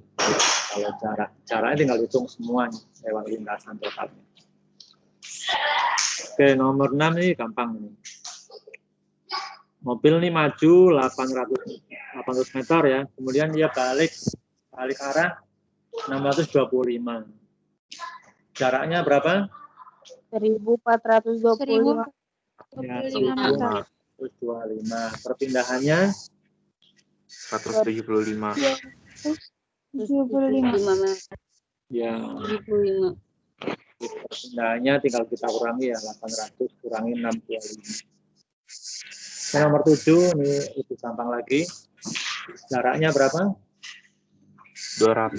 Kalau caranya tinggal hitung semuanya lewat lintasan totalnya. Oke, nomor 6 ini gampang ini. Mobil ini maju 800 meter ya, kemudian dia balik arah 625. Jaraknya berapa? 1425. Ya, 15 meter. 125. Perpindahannya 175. 75. ya perpindahannya tinggal kita kurangi ya, 800 kurangi 625. Nomor 7 ini lebih gampang lagi. Jaraknya berapa? 200.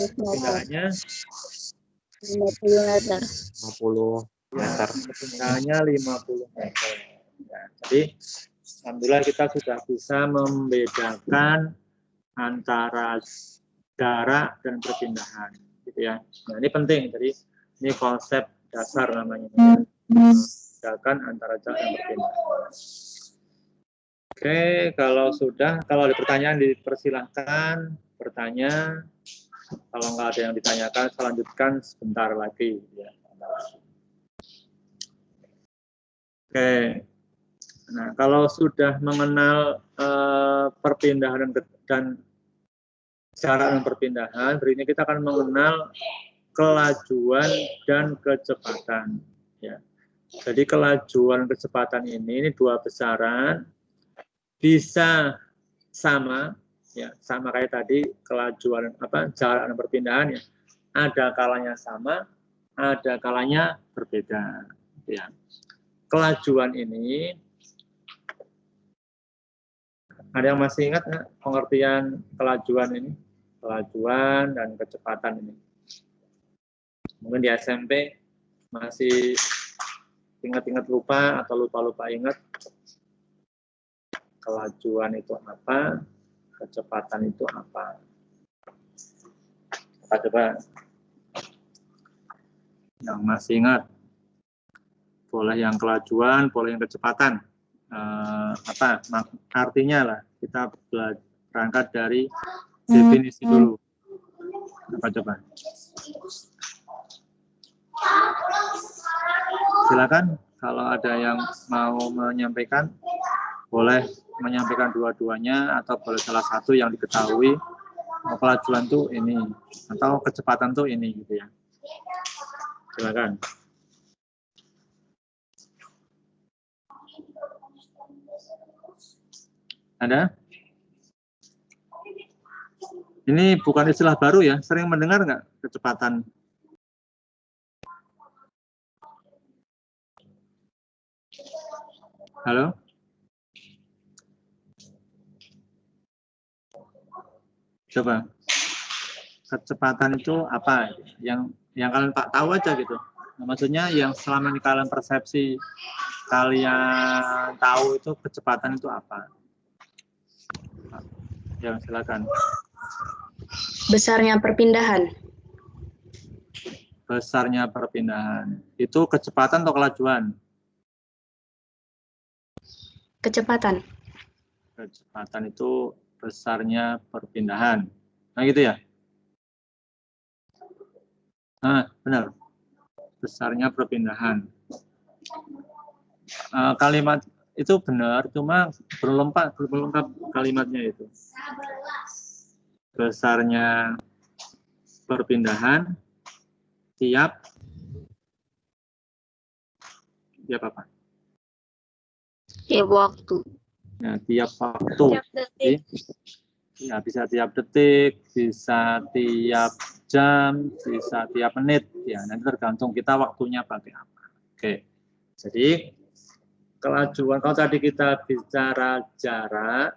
Perpindahannya 50 meter. 50 meter. perpindahannya 50 meter. Ya, jadi alhamdulillah kita sudah bisa membedakan antara jarak dan perpindahan, gitu ya. Nah, ini penting. Jadi ini konsep dasar namanya. Membedakan antara jarak dan perpindahan. Oke, kalau ada pertanyaan dipersilahkan bertanya. Kalau nggak ada yang ditanyakan, saya lanjutkan sebentar lagi. Ya. Oke, nah kalau sudah mengenal perpindahan dan jarak dan perpindahan, berikutnya kita akan mengenal kelajuan dan kecepatan. Ya. Jadi kelajuan dan kecepatan ini dua besaran bisa sama, ya sama kayak tadi kelajuan jarak dan perpindahan ya. Ada kalanya sama, ada kalanya berbeda. Ya. Kelajuan ini, ada yang masih ingat nggak pengertian kelajuan ini? Kelajuan dan kecepatan ini. Mungkin di SMP masih ingat-ingat lupa atau lupa-lupa ingat. Kelajuan itu apa? Kecepatan itu apa? Coba yang masih ingat. Boleh yang kelajuan, boleh yang kecepatan. artinya lah. Kita berangkat dari definisi dulu. Apa coba? Silakan kalau ada yang mau menyampaikan, boleh menyampaikan dua-duanya atau boleh salah satu yang diketahui. Kelajuan tuh ini atau kecepatan tuh ini gitu ya. Silakan. Ada? Ini bukan istilah baru ya, sering mendengar nggak kecepatan? Halo? Coba, kecepatan itu apa? Yang kalian tahu aja gitu. Nah, maksudnya yang selama ini kalian persepsi, kalian tahu itu kecepatan itu apa? Ya, silakan. Besarnya perpindahan. Besarnya perpindahan. Itu kecepatan atau kelajuan? Kecepatan. Kecepatan itu besarnya perpindahan. Nah gitu ya? Nah, benar. Besarnya perpindahan. Kalimat itu benar, cuma belum lengkap kalimatnya itu. Besarnya perpindahan tiap apa? Tiap waktu. Nah, tiap waktu. Tiap detik. Ya, bisa tiap detik, bisa tiap jam, bisa tiap menit. Ya, nanti tergantung kita waktunya pakai apa. Oke. Jadi kelajuan, kalau tadi kita bicara jarak,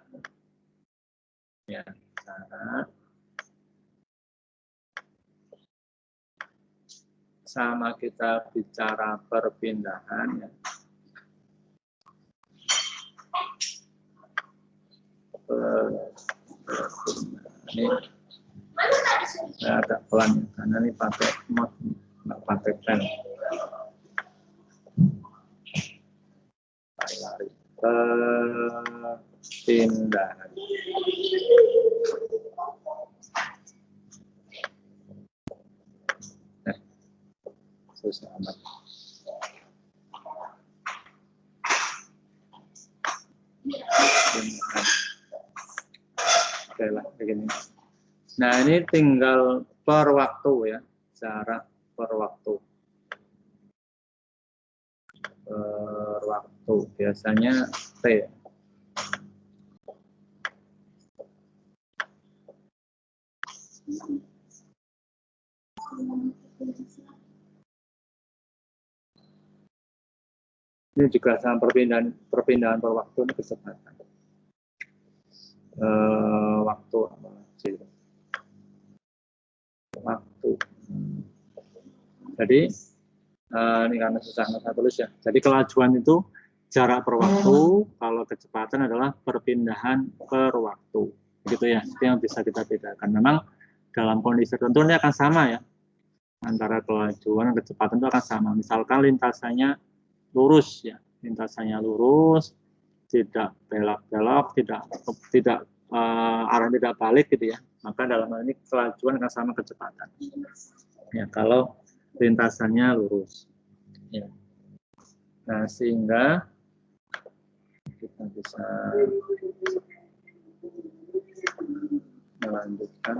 ya, jarak sama kita bicara perpindahan, ya. Ini saya agak pelan karena ini pakai mouse, nggak pakai pen. Lari perpindahan. Susah amat. Oke lah, begini. Nah, ini tinggal per waktu ya, jarak per waktu. Per waktu, biasanya T. Ini juga sama perpindahan per waktu ini kecepatan. Waktu apa sih? Waktu. Jadi ini karena susah nggak tulis ya. Jadi kelajuan itu jarak per waktu, kalau kecepatan adalah perpindahan per waktu. Begitu ya. Itu yang bisa kita bedakan. Memang dalam kondisi tertentu ini akan sama ya. Antara kelajuan dan kecepatan itu akan sama. Misalkan lintasannya lurus ya, lintasannya lurus, tidak belok-belok, tidak arah tidak balik gitu ya, maka dalam hal ini kelajuan akan sama kecepatan ya kalau lintasannya lurus ya. Nah, sehingga kita bisa melanjutkan.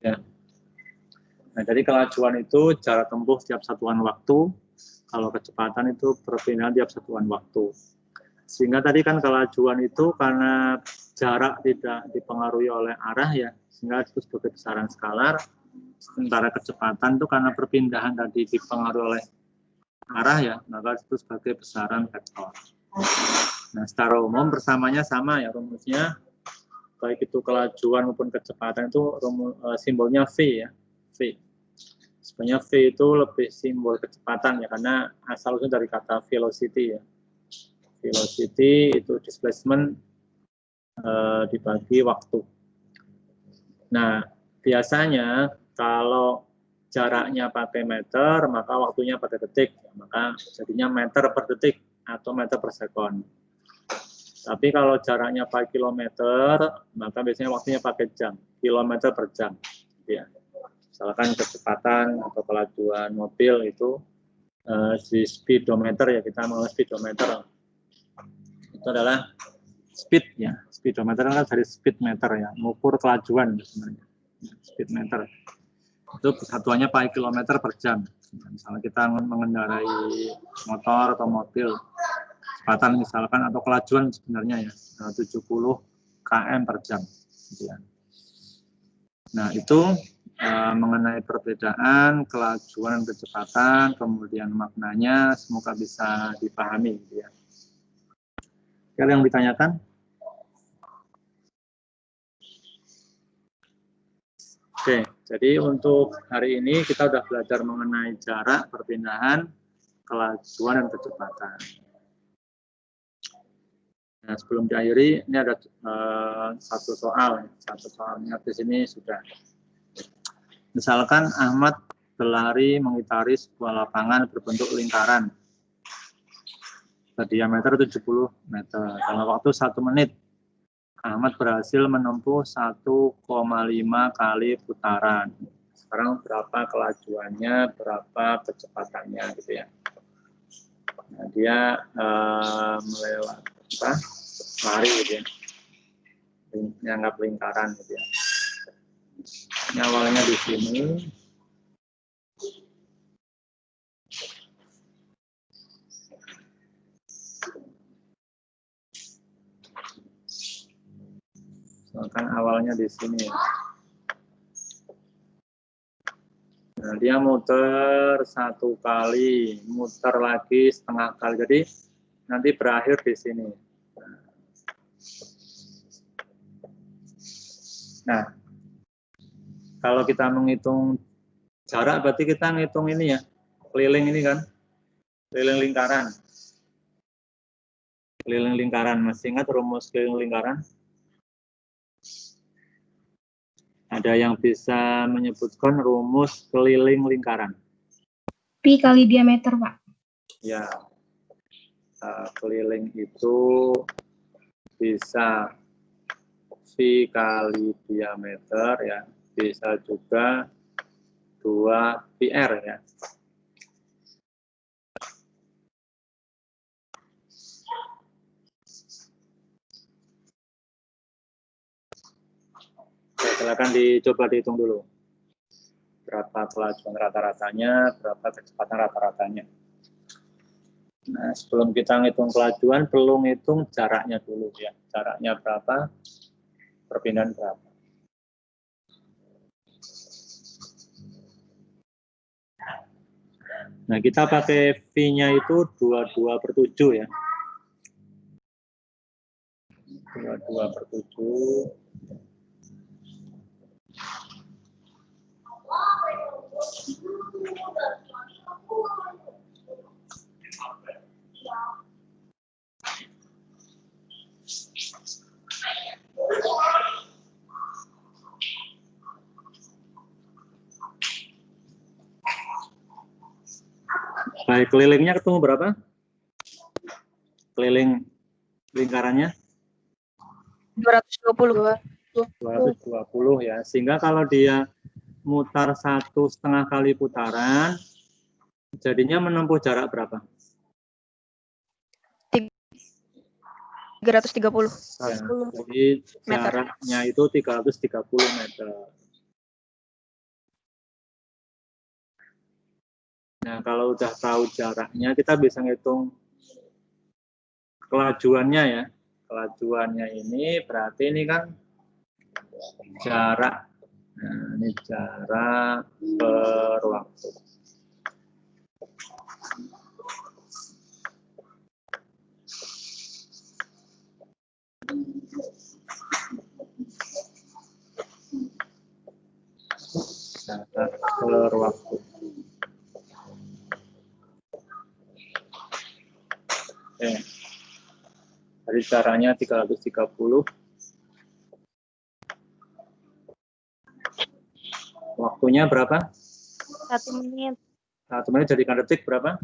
Ya. Nah, jadi kelajuan itu jarak tempuh setiap satuan waktu, kalau kecepatan itu perpindahan tiap satuan waktu. Sehingga tadi kan kelajuan itu karena jarak tidak dipengaruhi oleh arah ya, sehingga itu sebagai besaran skalar. Sementara kecepatan itu karena perpindahan tadi dipengaruhi oleh arah ya, maka itu sebagai besaran vektor. Nah, secara umum persamanya sama ya rumusnya. Baik itu kelajuan maupun kecepatan itu simbolnya V ya, V. Sebenarnya V itu lebih simbol kecepatan ya, karena asal usulnya dari kata velocity ya. Velocity itu displacement dibagi waktu. Nah, biasanya kalau jaraknya pakai meter, maka waktunya pakai detik. Maka jadinya meter per detik atau meter per sekon. Tapi kalau jaraknya pakai kilometer, maka biasanya waktunya pakai jam, kilometer per jam. Ya. Misalkan kecepatan atau kelajuan mobil itu di speedometer, ya kita mengenal speedometer. Itu adalah speed ya. Speedometer kan dari speed meter ya, mengukur kelajuan sebenarnya. Speed meter. Itu satuannya pakai kilometer per jam. Misalnya kita mengendarai motor atau mobil, kecepatan misalkan atau kelajuan sebenarnya ya 70 km per jam. Nah itu mengenai perbedaan kelajuan dan kecepatan, kemudian maknanya, semoga bisa dipahami. Ya. Ada yang ditanyakan? Oke, jadi untuk hari ini kita sudah belajar mengenai jarak, perpindahan, kelajuan, dan kecepatan. Nah, sebelum diakhiri, ini ada satu soalnya di sini sudah. Misalkan Ahmad berlari mengitari sebuah lapangan berbentuk lingkaran berdiameter 70 meter. Dalam waktu 1 menit, Ahmad berhasil menempuh 1,5 kali putaran. Sekarang berapa kelajuannya, berapa kecepatannya gitu ya. Nah, dia lari gitu ya. Menganggap lingkaran gitu ya. Ini awalnya di sini. Kan awalnya di sini. Nah, dia muter 1 kali, muter lagi setengah kali. Jadi nanti berakhir di sini. Nah, kalau kita menghitung jarak, berarti kita ngitung ini ya, keliling ini kan, keliling lingkaran. Keliling lingkaran, masih ingat rumus keliling lingkaran? Ada yang bisa menyebutkan rumus keliling lingkaran? Pi kali diameter, Pak. Ya, keliling itu bisa V kali diameter ya, bisa juga 2 PR ya. Silakan dicoba dihitung dulu. Berapa kelajuan rata-ratanya, berapa kecepatan rata-ratanya. Nah, sebelum kita ngitung kelajuan, perlu ngitung jaraknya dulu ya. Jaraknya berapa, perpindahan berapa. Nah, kita pakai V-nya itu 22/7 ya. 22/7. Baik, kelilingnya ketemu berapa? Keliling lingkarannya? 220. 220 ya. Sehingga kalau dia mutar 1,5 kali putaran, jadinya menempuh jarak berapa? 330. Ya, jadi jaraknya itu 330 meter. Nah, kalau udah tahu jaraknya, kita bisa ngitung kelajuannya ya. Kelajuannya ini berarti ini kan jarak. Nah, ini jarak per waktu. Jarak per waktu. Oke. Jadi caranya 330 Waktunya berapa? 1 menit. 1 menit jadikan detik berapa?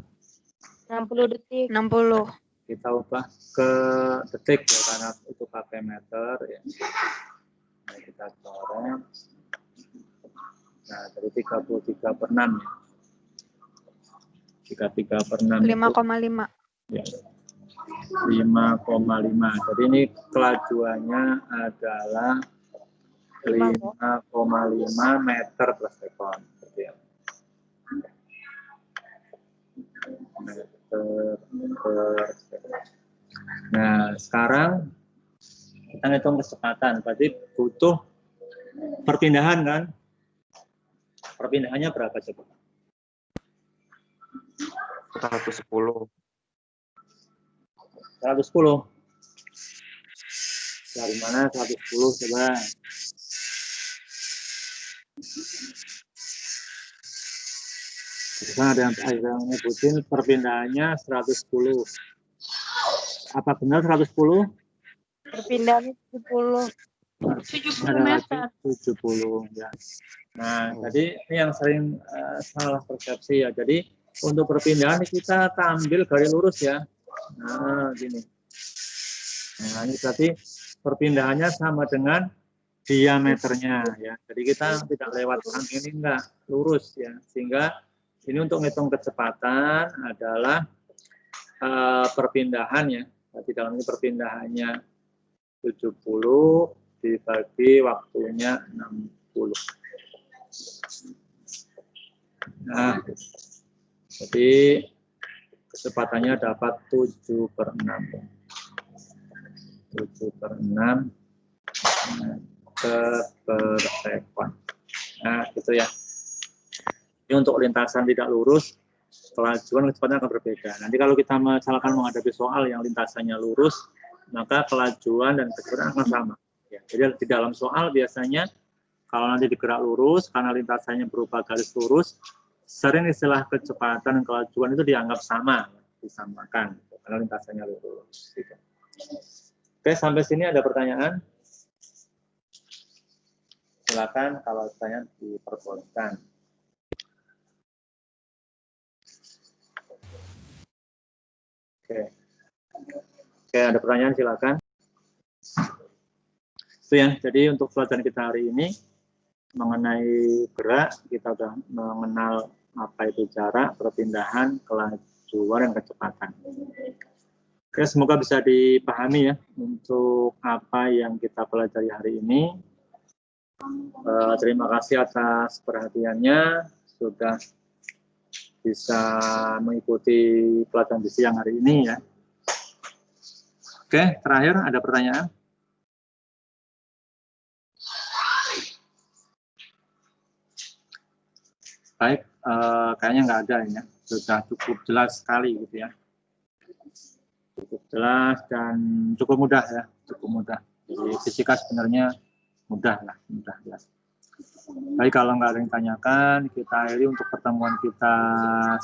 60 detik. 60. Kita ubah ke detik ya, karena itu pakai meter ya. Nah, kita coret. Nah, dari 33/6 ya. 33/6 itu 5,5. ya, 5,5. Jadi ini kelajuannya adalah 5,5 meter per sekon. Seperti itu. Meter per sekon. Nah, sekarang kita ngitung kecepatan. Berarti butuh perpindahan kan? Perpindahannya berapa coba? 110. 110. Dari mana 110 coba? Bisa ada yang nyebutin perpindahannya 110. Apa benar 110? Perpindahan 70. 70 meter. 70 ya. Nah, jadi ini yang sering salah persepsi ya. Jadi untuk perpindahan kita ambil garis lurus ya. Nah, gini. Nah, ini berarti perpindahannya sama dengan diameternya ya. Jadi kita tidak lewat ini enggak lurus ya. Sehingga ini untuk menghitung kecepatan adalah perpindahannya. Jadi dalam ini perpindahannya 70 dibagi waktunya 60. Nah, jadi kecepatannya dapat 7/6. 7/6 meter per sekon. Nah, gitu ya. Ini untuk lintasan tidak lurus, kelajuan kecepatan akan berbeda. Nanti kalau kita misalkan menghadapi soal yang lintasannya lurus, maka kelajuan dan kecepatan akan sama. Ya, jadi di dalam soal biasanya kalau nanti digerak lurus, karena lintasannya berupa garis lurus, sering istilah kecepatan dan kelajuan itu dianggap sama, disamakan, karena lintasannya lurus. Gitu. Oke, sampai sini ada pertanyaan? Silakan kalau pertanyaan diperbolehkan. Oke, ada pertanyaan silakan. Itu ya, jadi untuk pelajaran kita hari ini mengenai gerak, kita sudah mengenal apa itu jarak, perpindahan, kelajuan, dan kecepatan. Oke, semoga bisa dipahami ya untuk apa yang kita pelajari hari ini. Terima kasih atas perhatiannya, sudah bisa mengikuti pelajaran di siang hari ini ya. Oke, terakhir ada pertanyaan? Baik, kayaknya nggak ada ya. Sudah cukup jelas sekali gitu ya. Cukup jelas dan cukup mudah ya, cukup mudah. Jadi fisika sebenarnya mudah lah, mudah ya. Baik, kalau nggak ada yang tanyakan, kita akhiri untuk pertemuan kita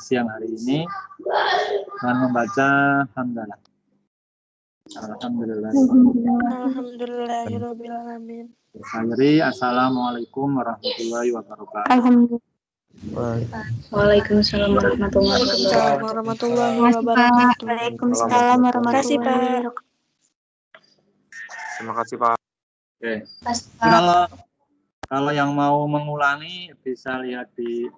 siang hari ini dengan membaca hamdalah. Alhamdulillah. Alhamdulillahirobbilalamin. Akhiri, assalamualaikum warahmatullahi wabarakatuh. Alhamdulillah. Waalaikumsalam warahmatullahi wabarakatuh. Warahmatullahi Terima kasih, Pak. wabarakatuh. Waalaikumsalam warahmatullahi Pak. wabarakatuh. Terima kasih, Pak. Oke. Pas, Pak. Kalau yang mau mengulangi bisa lihat di